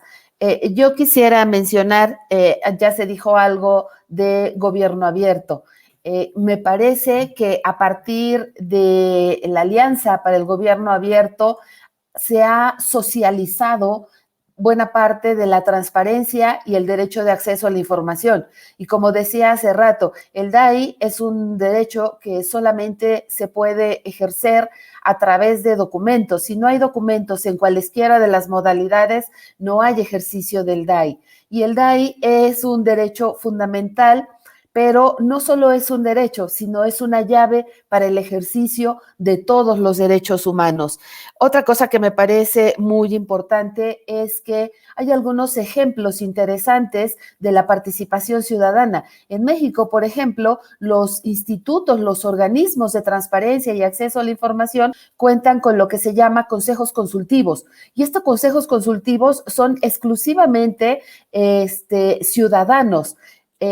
Yo quisiera mencionar, ya se dijo algo de gobierno abierto. Me parece que a partir de la Alianza para el Gobierno Abierto se ha socializado buena parte de la transparencia y el derecho de acceso a la información. Y como decía hace rato, el DAI es un derecho que solamente se puede ejercer a través de documentos. Si no hay documentos en cualesquiera de las modalidades, no hay ejercicio del DAI. Y el DAI es un derecho fundamental, pero no solo es un derecho, sino es una llave para el ejercicio de todos los derechos humanos. Otra cosa que me parece muy importante es que hay algunos ejemplos interesantes de la participación ciudadana. En México, por ejemplo, los institutos, los organismos de transparencia y acceso a la información cuentan con lo que se llama consejos consultivos. Y estos consejos consultivos son exclusivamente ciudadanos.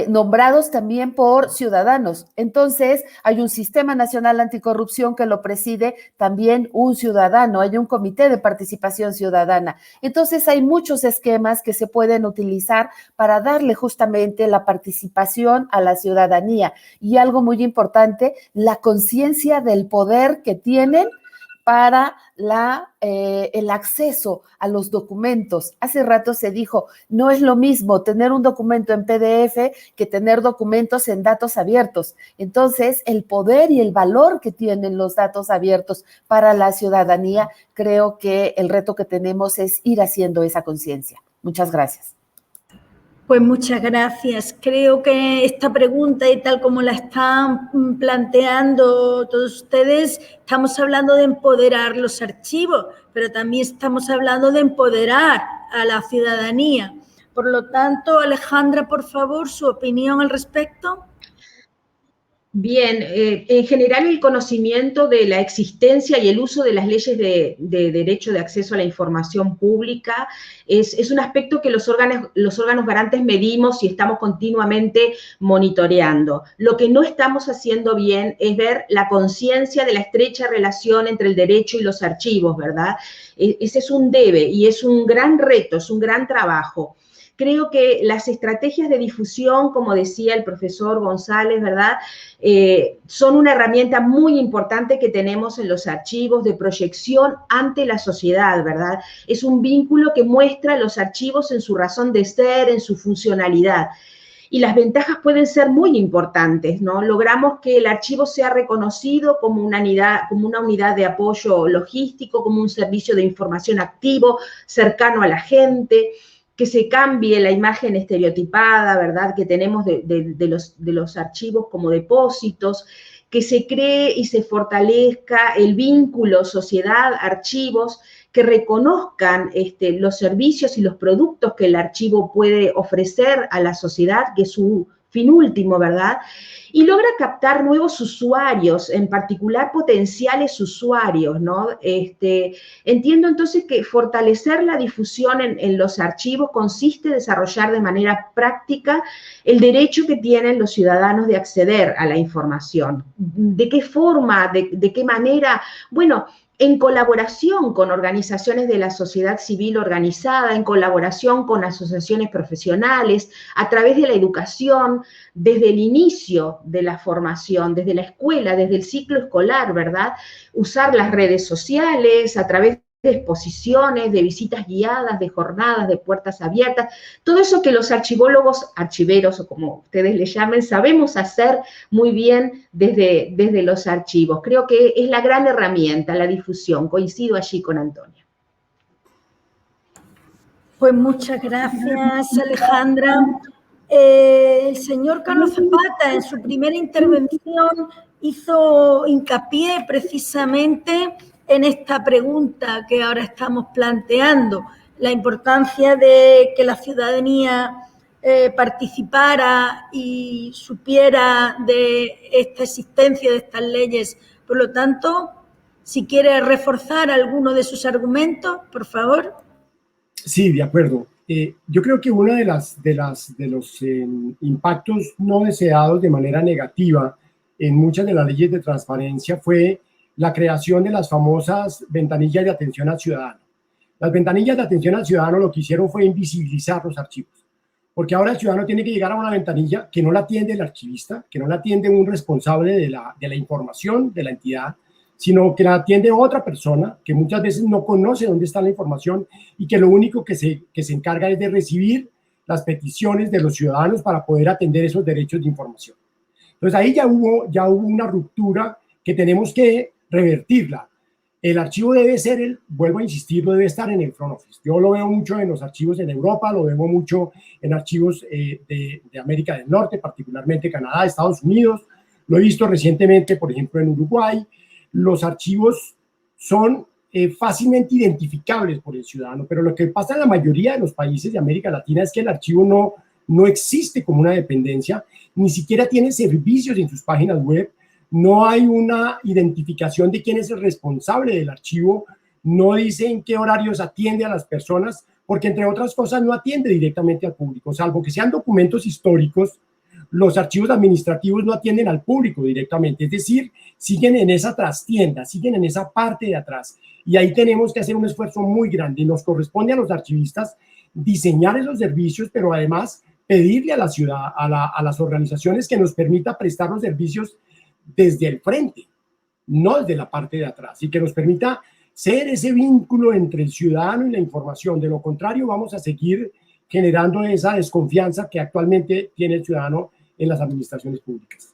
Nombrados también por ciudadanos. Entonces, hay un Sistema Nacional Anticorrupción que lo preside también un ciudadano, hay un comité de participación ciudadana. Entonces, hay muchos esquemas que se pueden utilizar para darle justamente la participación a la ciudadanía. Y algo muy importante, la conciencia del poder que tienen para el acceso a los documentos. Hace rato se dijo, no es lo mismo tener un documento en PDF que tener documentos en datos abiertos. Entonces, el poder y el valor que tienen los datos abiertos para la ciudadanía, creo que el reto que tenemos es ir haciendo esa conciencia. Muchas gracias. Pues muchas gracias. Creo que esta pregunta y tal como la están planteando todos ustedes, estamos hablando de empoderar los archivos, pero también estamos hablando de empoderar a la ciudadanía, Por lo tanto, Alejandra, por favor, su opinión al respecto. Bien, en general el conocimiento de la existencia y el uso de las leyes de derecho de acceso a la información pública es un aspecto que los órganos garantes medimos y estamos continuamente monitoreando. Lo que no estamos haciendo bien es ver la conciencia de la estrecha relación entre el derecho y los archivos, ¿verdad? Ese es un debe y es un gran reto, es un gran trabajo. Creo que las estrategias de difusión, como decía el profesor González, ¿verdad?, son una herramienta muy importante que tenemos en los archivos de proyección ante la sociedad, ¿verdad? Es un vínculo que muestra los archivos en su razón de ser, en su funcionalidad. Y las ventajas pueden ser muy importantes, ¿no? Logramos que el archivo sea reconocido como una unidad de apoyo logístico, como un servicio de información activo, cercano a la gente, que se cambie la imagen estereotipada, ¿verdad?, que tenemos de los archivos como depósitos, que se cree y se fortalezca el vínculo sociedad-archivos, que reconozcan los servicios y los productos que el archivo puede ofrecer a la sociedad, que es su fin último, ¿verdad?, y logra captar nuevos usuarios, en particular potenciales usuarios, ¿no? Entiendo entonces que fortalecer la difusión en los archivos consiste en desarrollar de manera práctica el derecho que tienen los ciudadanos de acceder a la información. ¿De qué forma? ¿De qué manera? Bueno, en colaboración con organizaciones de la sociedad civil organizada, en colaboración con asociaciones profesionales, a través de la educación, desde el inicio de la formación, desde la escuela, desde el ciclo escolar, ¿verdad? Usar las redes sociales, a través de exposiciones, de visitas guiadas, de jornadas, de puertas abiertas, todo eso que los archivólogos, archiveros o como ustedes le llamen, sabemos hacer muy bien desde los archivos. Creo que es la gran herramienta, la difusión. Coincido allí con Antonia. Pues muchas gracias, Alejandra. El señor Carlos Zapata, en su primera intervención, hizo hincapié precisamente en esta pregunta que ahora estamos planteando, la importancia de que la ciudadanía participara y supiera de esta existencia de estas leyes. Por lo tanto, si quiere reforzar alguno de sus argumentos, por favor. Sí, de acuerdo. Yo creo que uno de los impactos no deseados de manera negativa en muchas de las leyes de transparencia fue la creación de las famosas ventanillas de atención al ciudadano. Las ventanillas de atención al ciudadano lo que hicieron fue invisibilizar los archivos, porque ahora el ciudadano tiene que llegar a una ventanilla que no la atiende el archivista, que no la atiende un responsable de la información de la entidad, sino que la atiende otra persona que muchas veces no conoce dónde está la información y que lo único que se encarga es de recibir las peticiones de los ciudadanos para poder atender esos derechos de información. Entonces ahí ya hubo una ruptura que tenemos que revertirla. El archivo debe ser, vuelvo a insistir, debe estar en el front office. Yo lo veo mucho en los archivos en Europa, lo veo mucho en archivos de América del Norte, particularmente Canadá, Estados Unidos. Lo he visto recientemente, por ejemplo, en Uruguay. Los archivos son fácilmente identificables por el ciudadano, pero lo que pasa en la mayoría de los países de América Latina es que el archivo no existe como una dependencia, ni siquiera tiene servicios en sus páginas web, no hay una identificación de quién es el responsable del archivo, no dice en qué horarios atiende a las personas, porque entre otras cosas no atiende directamente al público, salvo que sean documentos históricos. Los archivos administrativos no atienden al público directamente, es decir, siguen en esa trastienda, siguen en esa parte de atrás. Y ahí tenemos que hacer un esfuerzo muy grande y nos corresponde a los archivistas diseñar esos servicios, pero además pedirle a la ciudad, a las organizaciones que nos permita prestar los servicios desde el frente, no desde la parte de atrás, y que nos permita ser ese vínculo entre el ciudadano y la información. De lo contrario, vamos a seguir generando esa desconfianza que actualmente tiene el ciudadano en las administraciones públicas.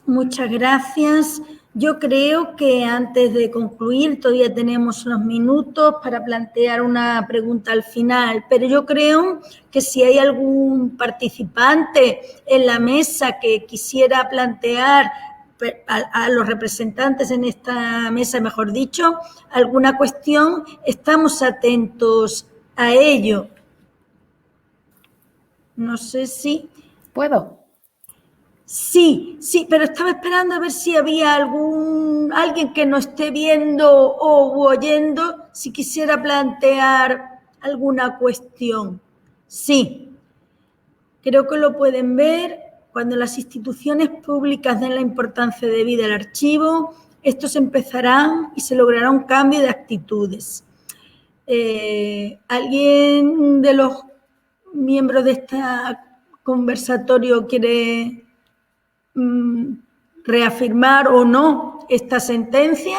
Muchas gracias. Yo creo que antes de concluir, todavía tenemos unos minutos para plantear una pregunta al final, pero yo creo que si hay algún participante en la mesa que quisiera plantear a los representantes en esta mesa, mejor dicho, alguna cuestión, estamos atentos a ello. No sé si... ¿Puedo? Sí, pero estaba esperando a ver si había alguien que nos esté viendo o oyendo, si quisiera plantear alguna cuestión. Sí, creo que lo pueden ver. Cuando las instituciones públicas den la importancia debida al archivo, estos empezarán y se logrará un cambio de actitudes. ¿Alguien de los miembros de este conversatorio quiere reafirmar o no esta sentencia?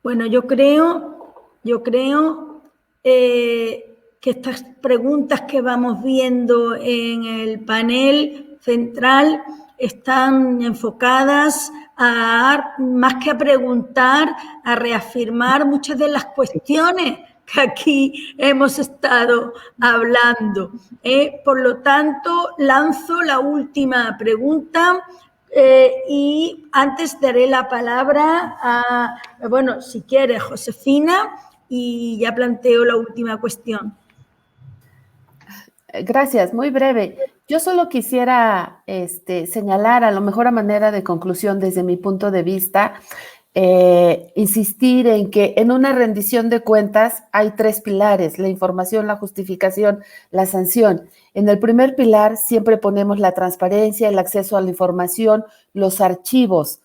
Bueno, yo creo que estas preguntas que vamos viendo en el panel central están enfocadas a, más que a preguntar, a reafirmar muchas de las cuestiones que aquí hemos estado hablando. Por lo tanto, lanzo la última pregunta. Y antes daré la palabra a, bueno, si quiere, Josefina, y ya planteo la última cuestión. Gracias, muy breve. Yo solo quisiera señalar, a lo mejor a manera de conclusión desde mi punto de vista, insistir en que en una rendición de cuentas hay 3 pilares: la información, la justificación, la sanción. En el primer pilar siempre ponemos la transparencia, el acceso a la información, los archivos.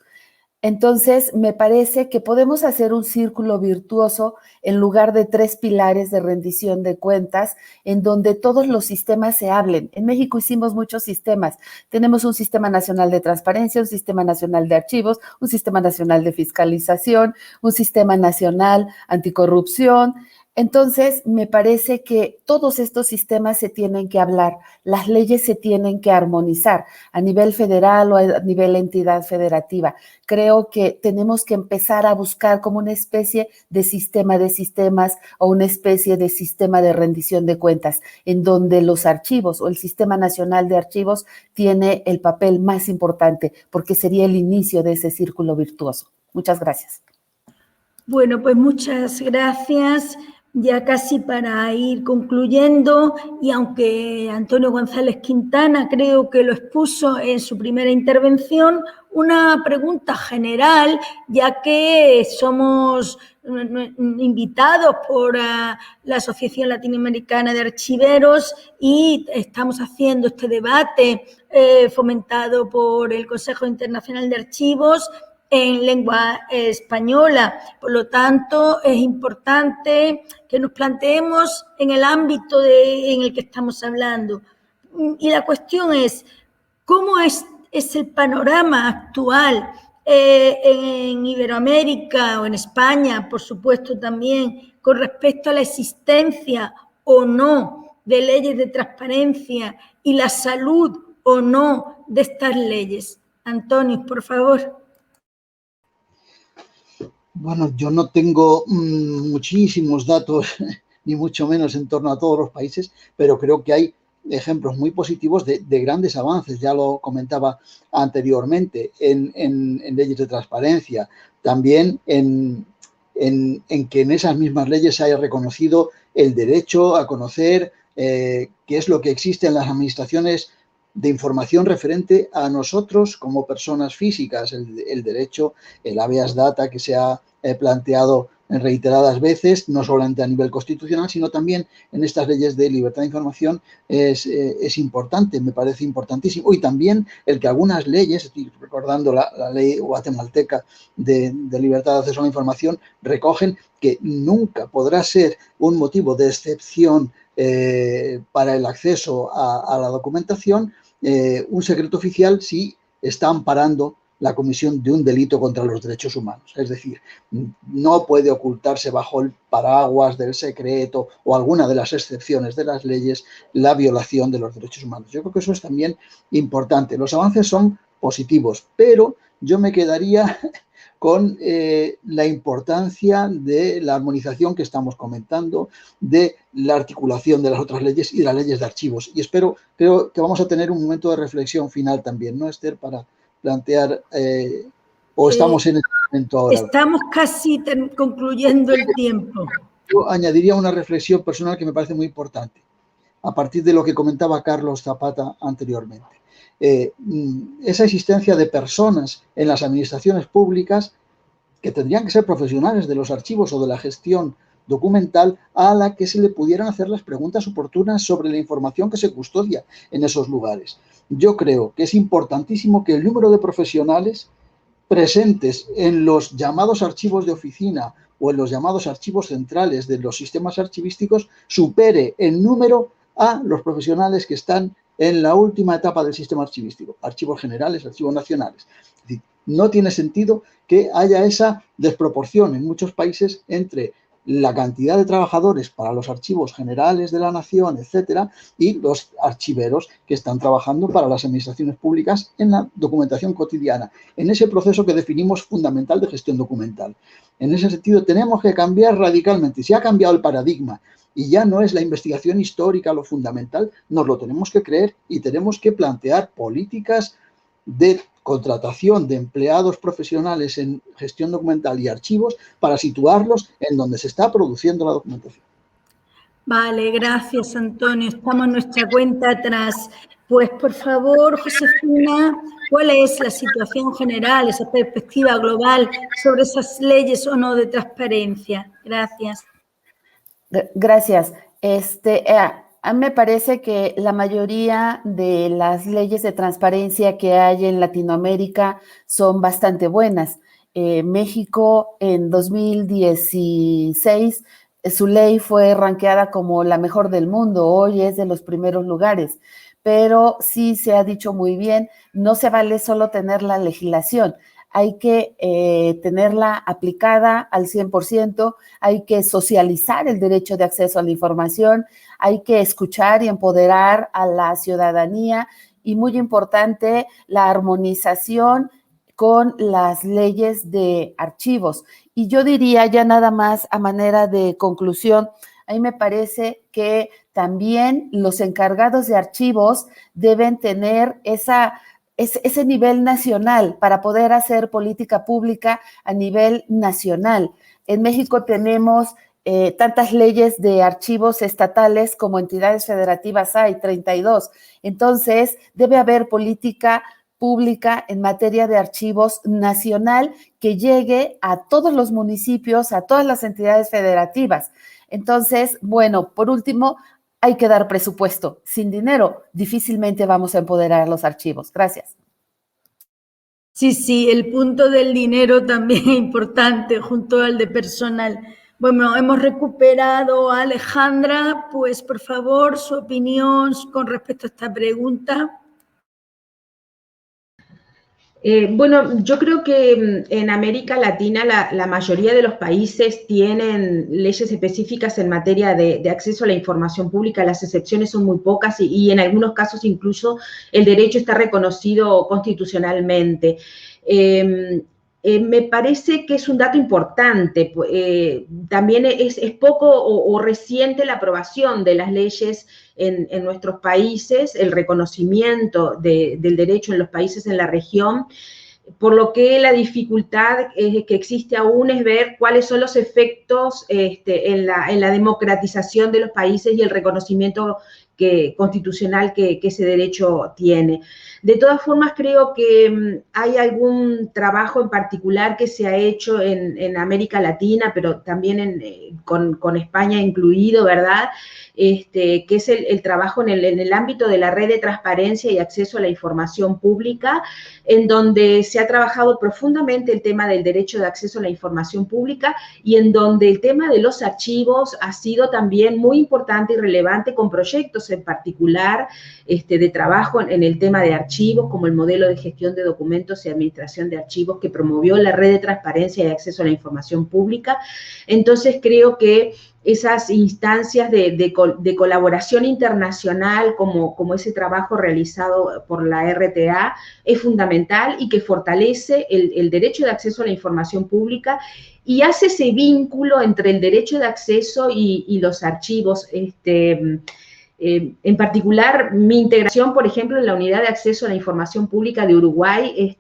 Entonces, me parece que podemos hacer un círculo virtuoso en lugar de 3 pilares de rendición de cuentas, en donde todos los sistemas se hablen. En México hicimos muchos sistemas. Tenemos un Sistema Nacional de Transparencia, un Sistema Nacional de Archivos, un Sistema Nacional de Fiscalización, un Sistema Nacional Anticorrupción. Entonces, me parece que todos estos sistemas se tienen que hablar, las leyes se tienen que armonizar a nivel federal o a nivel entidad federativa. Creo que tenemos que empezar a buscar como una especie de sistema de sistemas o una especie de sistema de rendición de cuentas, en donde los archivos o el Sistema Nacional de Archivos tiene el papel más importante, porque sería el inicio de ese círculo virtuoso. Muchas gracias. Bueno, pues muchas gracias. Ya casi para ir concluyendo, y aunque Antonio González Quintana creo que lo expuso en su primera intervención, una pregunta general, ya que somos invitados por la Asociación Latinoamericana de Archiveros y estamos haciendo este debate fomentado por el Consejo Internacional de Archivos en lengua española. Por lo tanto, es importante que nos planteemos en el ámbito en el que estamos hablando. Y la cuestión es, ¿cómo es el panorama actual en Iberoamérica o en España, por supuesto también, con respecto a la existencia o no de leyes de transparencia y la salud o no de estas leyes? Antonio, por favor. Bueno, yo no tengo muchísimos datos, ni mucho menos en torno a todos los países, pero creo que hay ejemplos muy positivos de grandes avances. Ya lo comentaba anteriormente en leyes de transparencia, también en que en esas mismas leyes se haya reconocido el derecho a conocer qué es lo que existe en las administraciones de información referente a nosotros como personas físicas, el derecho, el habeas data que se ha planteado en reiteradas veces, no solamente a nivel constitucional, sino también en estas leyes de libertad de información es importante, me parece importantísimo. Y también el que algunas leyes, estoy recordando la ley guatemalteca de libertad de acceso a la información, recogen que nunca podrá ser un motivo de excepción para el acceso a la documentación un secreto oficial si está amparando la comisión de un delito contra los derechos humanos. Es decir, no puede ocultarse bajo el paraguas del secreto o alguna de las excepciones de las leyes la violación de los derechos humanos. Yo creo que eso es también importante. Los avances son positivos, pero yo me quedaría con la importancia de la armonización que estamos comentando, de la articulación de las otras leyes y de las leyes de archivos. Y creo que vamos a tener un momento de reflexión final también, ¿no, Esther? Para plantear, o estamos en ese momento ahora. Estamos casi concluyendo el tiempo. Yo añadiría una reflexión personal que me parece muy importante, a partir de lo que comentaba Carlos Zapata anteriormente. Esa existencia de personas en las administraciones públicas que tendrían que ser profesionales de los archivos o de la gestión documental, a la que se le pudieran hacer las preguntas oportunas sobre la información que se custodia en esos lugares. Yo creo que es importantísimo que el número de profesionales presentes en los llamados archivos de oficina o en los llamados archivos centrales de los sistemas archivísticos supere en número a los profesionales que están en la última etapa del sistema archivístico, archivos generales, archivos nacionales. Es decir, no tiene sentido que haya esa desproporción en muchos países entre la cantidad de trabajadores para los archivos generales de la nación, etcétera, y los archiveros que están trabajando para las administraciones públicas en la documentación cotidiana, en ese proceso que definimos fundamental de gestión documental. En ese sentido, tenemos que cambiar radicalmente. Si ha cambiado el paradigma y ya no es la investigación histórica lo fundamental, nos lo tenemos que creer y tenemos que plantear políticas de contratación de empleados profesionales en gestión documental y archivos para situarlos en donde se está produciendo la documentación. Vale, gracias, Antonio. Estamos en nuestra cuenta atrás. Pues, por favor, Josefina, ¿cuál es la situación general, esa perspectiva global sobre esas leyes o no de transparencia? Gracias. Gracias. A mí me parece que la mayoría de las leyes de transparencia que hay en Latinoamérica son bastante buenas. México en 2016, su ley fue rankeada como la mejor del mundo, hoy es de los primeros lugares, pero sí se ha dicho muy bien, no se vale solo tener la legislación, hay que tenerla aplicada al 100%, hay que socializar el derecho de acceso a la información, hay que escuchar y empoderar a la ciudadanía y, muy importante, la armonización con las leyes de archivos. Y yo diría ya nada más a manera de conclusión, a mí me parece que también los encargados de archivos deben tener ese nivel nacional para poder hacer política pública a nivel nacional. En México tenemos tantas leyes de archivos estatales como entidades federativas hay, 32. Entonces, debe haber política pública en materia de archivos nacional que llegue a todos los municipios, a todas las entidades federativas. Entonces, bueno, por último, hay que dar presupuesto. Sin dinero, difícilmente vamos a empoderar los archivos. Gracias. Sí, el punto del dinero también es importante, junto al de personal. Bueno, hemos recuperado a Alejandra, pues por favor, su opinión con respecto a esta pregunta. Bueno, yo creo que en América Latina la mayoría de los países tienen leyes específicas en materia de acceso a la información pública, las excepciones son muy pocas y en algunos casos incluso el derecho está reconocido constitucionalmente. Me parece que es un dato importante. También es poco o reciente la aprobación de las leyes en nuestros países, el reconocimiento del derecho en los países en la región, por lo que la dificultad que existe aún es ver cuáles son los efectos en la democratización de los países y el reconocimiento constitucional que ese derecho tiene. De todas formas, creo que hay algún trabajo en particular que se ha hecho en América Latina, pero también con España incluido, ¿verdad? Que es el trabajo en el ámbito de la red de transparencia y acceso a la información pública, en donde se ha trabajado profundamente el tema del derecho de acceso a la información pública y en donde el tema de los archivos ha sido también muy importante y relevante con proyectos proyectos en particular de trabajo en el tema de archivos, como el modelo de gestión de documentos y administración de archivos que promovió la Red de Transparencia y Acceso a la Información Pública. Entonces, creo que esas instancias de colaboración internacional, como ese trabajo realizado por la RTA, es fundamental y que fortalece el derecho de acceso a la información pública y hace ese vínculo entre el derecho de acceso y los archivos. En particular, mi integración, por ejemplo, en la Unidad de Acceso a la Información Pública de Uruguay,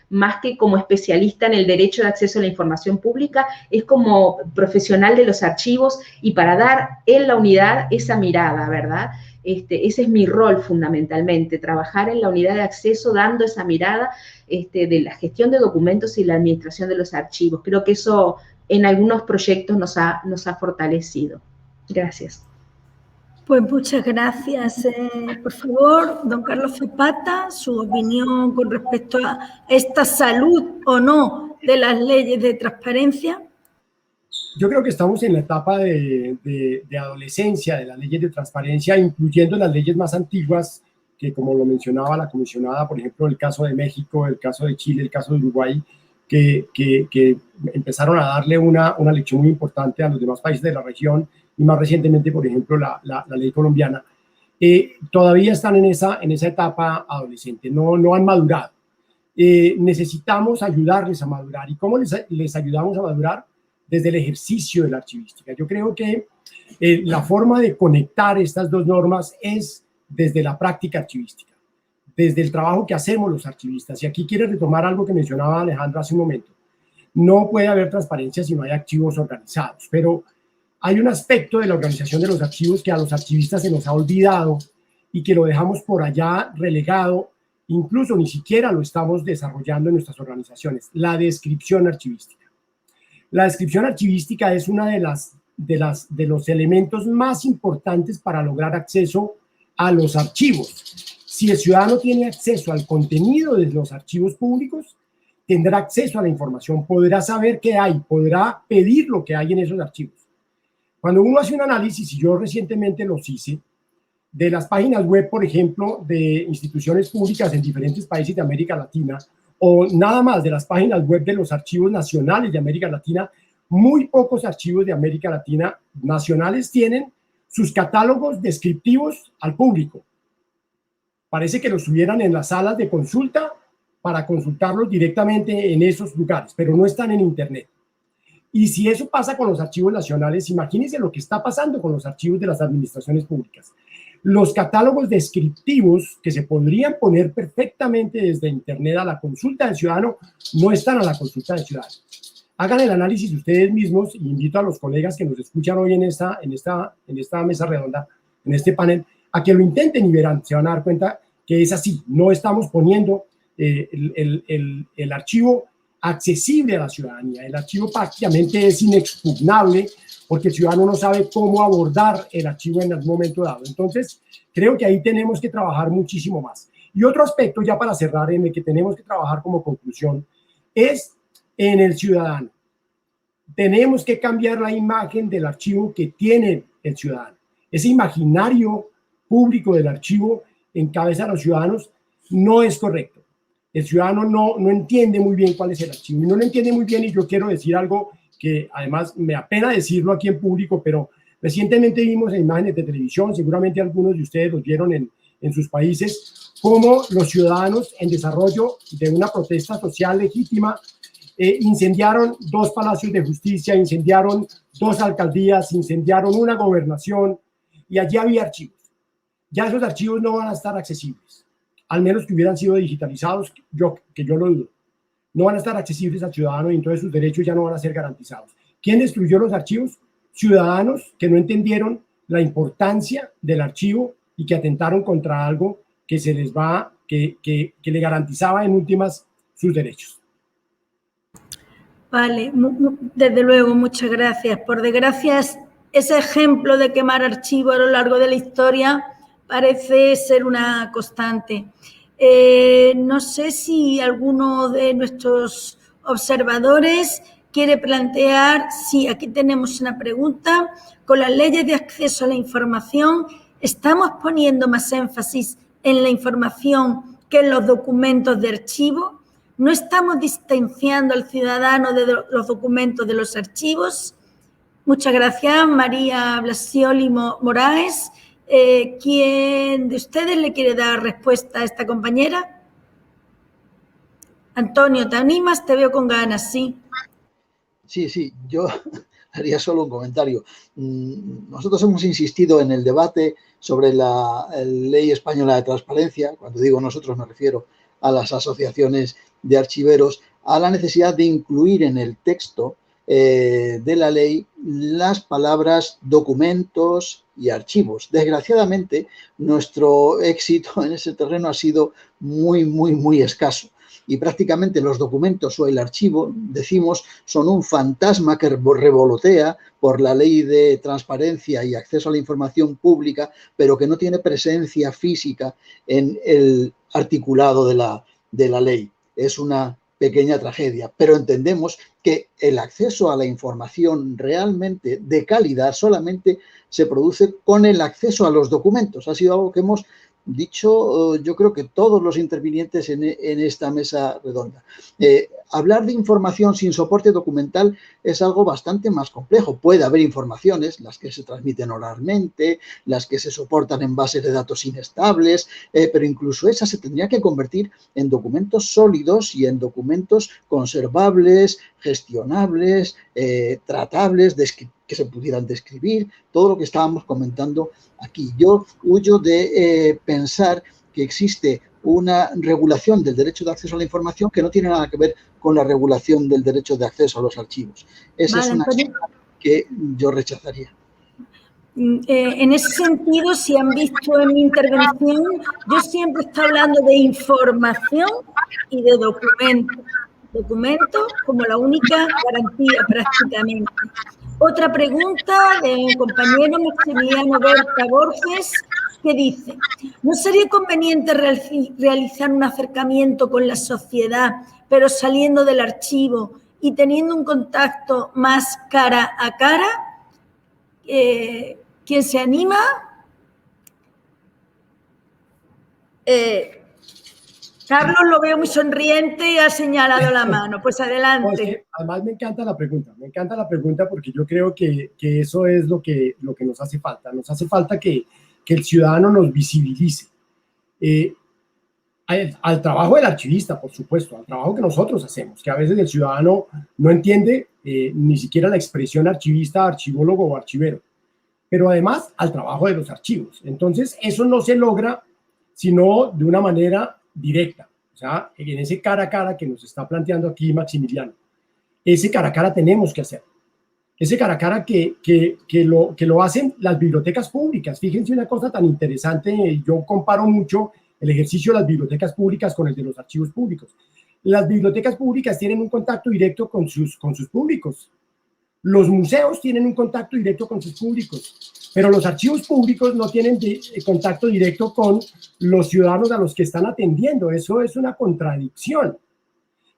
más que como especialista en el derecho de acceso a la información pública, es como profesional de los archivos y para dar en la unidad esa mirada, ¿verdad? Ese es mi rol fundamentalmente, trabajar en la unidad de acceso dando esa mirada de la gestión de documentos y la administración de los archivos. Creo que eso en algunos proyectos nos ha fortalecido. Gracias. Pues muchas gracias. Por favor, don Carlos Zapata, su opinión con respecto a esta salud o no de las leyes de transparencia. Yo creo que estamos en la etapa de adolescencia de las leyes de transparencia, incluyendo las leyes más antiguas, que como lo mencionaba la comisionada, por ejemplo, el caso de México, el caso de Chile, el caso de Uruguay, que empezaron a darle una lección muy importante a los demás países de la región, y más recientemente, por ejemplo, la ley colombiana. Todavía están en esa etapa adolescente, no han madurado. Necesitamos ayudarles a madurar. ¿Y cómo les ayudamos a madurar? Desde el ejercicio de la archivística. Yo creo que la forma de conectar estas dos normas es desde la práctica archivística, desde el trabajo que hacemos los archivistas. Y aquí quiero retomar algo que mencionaba Alejandra hace un momento. No puede haber transparencia si no hay archivos organizados, pero hay un aspecto de la organización de los archivos que a los archivistas se nos ha olvidado y que lo dejamos por allá relegado, incluso ni siquiera lo estamos desarrollando en nuestras organizaciones: la descripción archivística. La descripción archivística es una de los elementos más importantes para lograr acceso a los archivos. Si el ciudadano tiene acceso al contenido de los archivos públicos, tendrá acceso a la información, podrá saber qué hay, podrá pedir lo que hay en esos archivos. Cuando uno hace un análisis, y yo recientemente los hice, de las páginas web, por ejemplo, de instituciones públicas en diferentes países de América Latina, o nada más de las páginas web de los archivos nacionales de América Latina, muy pocos archivos de América Latina nacionales tienen sus catálogos descriptivos al público. Parece que los tuvieran en las salas de consulta para consultarlos directamente en esos lugares, pero no están en Internet. Y si eso pasa con los archivos nacionales, imagínense lo que está pasando con los archivos de las administraciones públicas. Los catálogos descriptivos que se podrían poner perfectamente desde Internet a la consulta del ciudadano no están a la consulta del ciudadano. Hagan el análisis ustedes mismos, y invito a los colegas que nos escuchan hoy en esta mesa redonda, en este panel, a que lo intenten y verán, se van a dar cuenta que es así. No estamos poniendo el archivo accesible a la ciudadanía. El archivo prácticamente es inexpugnable porque el ciudadano no sabe cómo abordar el archivo en algún momento dado. Entonces, creo que ahí tenemos que trabajar muchísimo más. Y otro aspecto, ya para cerrar, en el que tenemos que trabajar como conclusión, es en el ciudadano. Tenemos que cambiar la imagen del archivo que tiene el ciudadano. Ese imaginario público del archivo en cabeza de los ciudadanos no es correcto. El ciudadano no entiende muy bien cuál es el archivo y no lo entiende muy bien. Y yo quiero decir algo que además me apena decirlo aquí en público, pero recientemente vimos en imágenes de televisión, seguramente algunos de ustedes los vieron en sus países, cómo los ciudadanos en desarrollo de una protesta social legítima incendiaron 2 palacios de justicia, incendiaron 2 alcaldías, incendiaron una gobernación, y allí había archivos. Ya esos archivos no van a estar accesibles, al menos que hubieran sido digitalizados, que yo lo dudo. No van a estar accesibles al ciudadano y entonces sus derechos ya no van a ser garantizados. ¿Quién destruyó los archivos? Ciudadanos que no entendieron la importancia del archivo y que atentaron contra algo que que le garantizaba en últimas sus derechos. Vale, desde luego, muchas gracias. Por desgracia, ese ejemplo de quemar archivos a lo largo de la historia parece ser una constante. No sé si alguno de nuestros observadores quiere plantear, sí, aquí tenemos una pregunta, con las leyes de acceso a la información, ¿Estamos poniendo más énfasis en la información que en los documentos de archivo? ¿No estamos distanciando al ciudadano de los documentos de los archivos? Muchas gracias, María Blasioli Moraes. ¿Quién de ustedes le quiere dar respuesta a esta compañera? Antonio, ¿te animas? Te veo con ganas, sí. Sí, yo haría solo un comentario. Nosotros hemos insistido en el debate sobre la ley española de transparencia. Cuando digo nosotros me refiero a las asociaciones de archiveros, a la necesidad de incluir en el texto de la ley las palabras documentos y archivos. Desgraciadamente, nuestro éxito en ese terreno ha sido muy escaso. Y prácticamente los documentos o el archivo, decimos, son un fantasma que revolotea por la ley de transparencia y acceso a la información pública, pero que no tiene presencia física en el articulado de la ley. Es una pequeña tragedia, pero entendemos que el acceso a la información realmente de calidad solamente se produce con el acceso a los documentos. Ha sido algo que hemos dicho, yo creo que todos los intervinientes en esta mesa redonda. Hablar de información sin soporte documental es algo bastante más complejo. Puede haber informaciones, las que se transmiten oralmente, las que se soportan en bases de datos inestables, pero incluso esas se tendrían que convertir en documentos sólidos y en documentos conservables, gestionables, tratables, que se pudieran describir, todo lo que estábamos comentando aquí. Yo huyo de pensar que existe una regulación del derecho de acceso a la información que no tiene nada que ver con la regulación del derecho de acceso a los archivos. Esa es una cosa que yo rechazaría. En ese sentido, si han visto en mi intervención, yo siempre estoy hablando de información y de documentos. Documentos como la única garantía prácticamente. Otra pregunta de un compañero, Maximiliano Berta Borges, que dice, ¿no sería conveniente realizar un acercamiento con la sociedad, pero saliendo del archivo y teniendo un contacto más cara a cara? ¿Quién se anima? Carlos lo veo muy sonriente y ha señalado la mano. Pues adelante. No, es que además me encanta la pregunta porque yo creo que eso es lo que nos hace falta. Nos hace falta que el ciudadano nos visibilice. Al trabajo del archivista, por supuesto, al trabajo que nosotros hacemos, que a veces el ciudadano no entiende ni siquiera la expresión archivista, archivólogo o archivero, pero además al trabajo de los archivos. Entonces, eso no se logra sino de una manera directa. O sea, en ese cara a cara que nos está planteando aquí Maximiliano, ese cara a cara tenemos que hacer. Ese cara a cara que lo hacen las bibliotecas públicas. Fíjense una cosa tan interesante, yo comparo mucho el ejercicio de las bibliotecas públicas con el de los archivos públicos. Las bibliotecas públicas tienen un contacto directo con sus públicos. Los museos tienen un contacto directo con sus públicos, pero los archivos públicos no tienen contacto directo con los ciudadanos a los que están atendiendo. Eso es una contradicción.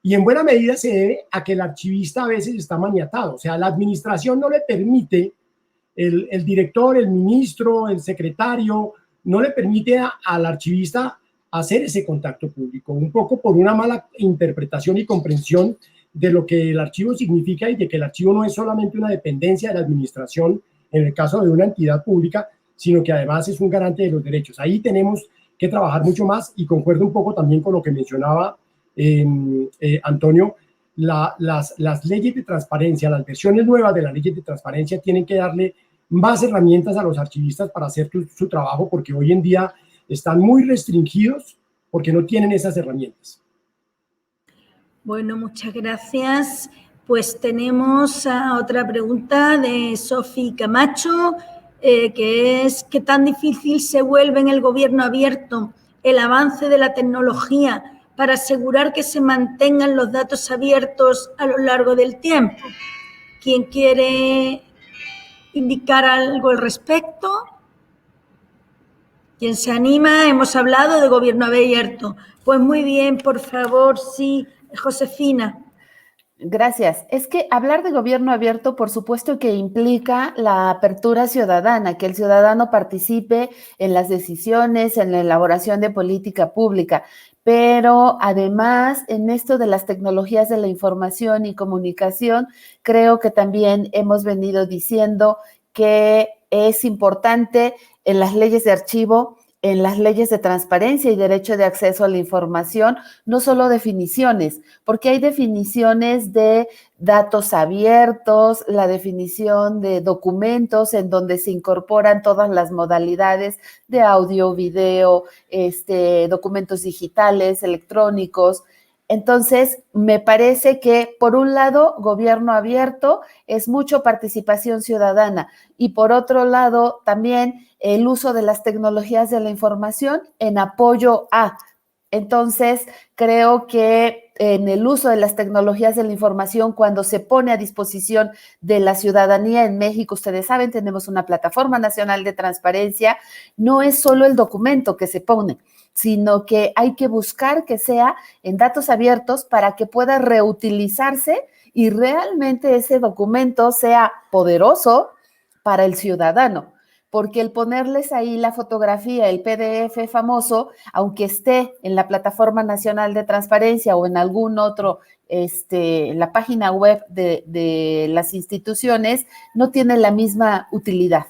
Y en buena medida se debe a que el archivista a veces está maniatado. O sea, la administración no le permite, el director, el ministro, el secretario, no le permite al archivista hacer ese contacto público, un poco por una mala interpretación y comprensión de lo que el archivo significa y de que el archivo no es solamente una dependencia de la administración en el caso de una entidad pública, sino que además es un garante de los derechos. Ahí tenemos que trabajar mucho más y concuerdo un poco también con lo que mencionaba Antonio. Las leyes de transparencia, las versiones nuevas de las leyes de transparencia tienen que darle más herramientas a los archivistas para hacer su trabajo, porque hoy en día están muy restringidos porque no tienen esas herramientas. Bueno, muchas gracias. Pues tenemos otra pregunta de Sofi Camacho, que es ¿qué tan difícil se vuelve en el gobierno abierto el avance de la tecnología para asegurar que se mantengan los datos abiertos a lo largo del tiempo? ¿Quién quiere indicar algo al respecto? ¿Quién se anima? Hemos hablado de gobierno abierto. Pues muy bien, por favor, sí, Josefina. Gracias. Es que hablar de gobierno abierto, por supuesto que implica la apertura ciudadana, que el ciudadano participe en las decisiones, en la elaboración de política pública, pero además en esto de las tecnologías de la información y comunicación, creo que también hemos venido diciendo que es importante en las leyes de archivo, en las leyes de transparencia y derecho de acceso a la información, no solo definiciones, porque hay definiciones de datos abiertos, la definición de documentos en donde se incorporan todas las modalidades de audio, video, documentos digitales, electrónicos. Entonces, me parece que, por un lado, gobierno abierto es mucho participación ciudadana y, por otro lado, también el uso de las tecnologías de la información en apoyo a. Entonces, creo que en el uso de las tecnologías de la información, cuando se pone a disposición de la ciudadanía en México, ustedes saben, tenemos una plataforma nacional de transparencia, no es solo el documento que se pone, sino que hay que buscar que sea en datos abiertos para que pueda reutilizarse y realmente ese documento sea poderoso para el ciudadano. Porque el ponerles ahí la fotografía, el PDF famoso, aunque esté en la Plataforma Nacional de Transparencia o en algún otro, la página web de las instituciones, no tiene la misma utilidad.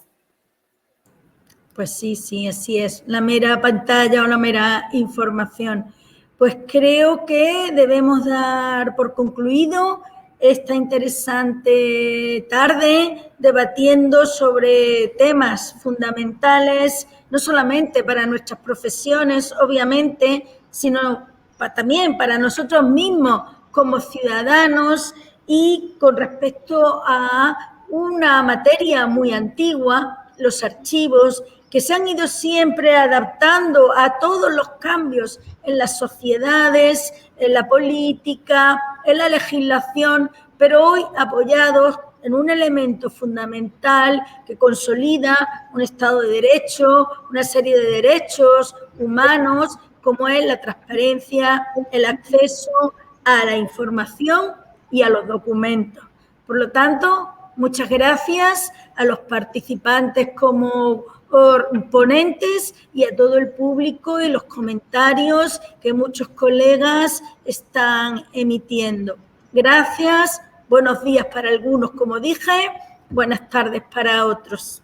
Pues sí, así es. La mera pantalla o la mera información. Pues creo que debemos dar por concluido esta interesante tarde debatiendo sobre temas fundamentales, no solamente para nuestras profesiones, obviamente, sino también para nosotros mismos como ciudadanos y con respecto a una materia muy antigua, los archivos, que se han ido siempre adaptando a todos los cambios en las sociedades, en la política, en la legislación, pero hoy apoyados en un elemento fundamental que consolida un Estado de Derecho, una serie de derechos humanos, como es la transparencia, el acceso a la información y a los documentos. Por lo tanto, muchas gracias a los participantes como ponentes y a todo el público y los comentarios que muchos colegas están emitiendo. Gracias, buenos días para algunos, como dije, buenas tardes para otros.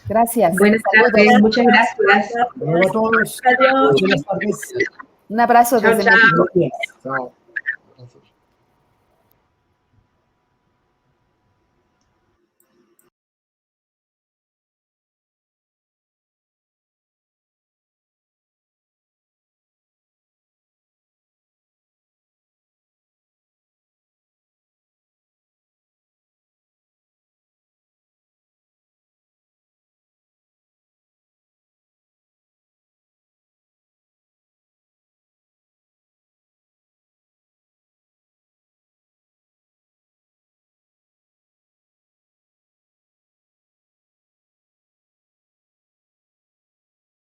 Gracias. Buenas tardes, muchas gracias. Hola a todos. Adiós. Buenas tardes. Un abrazo desde México. Chao.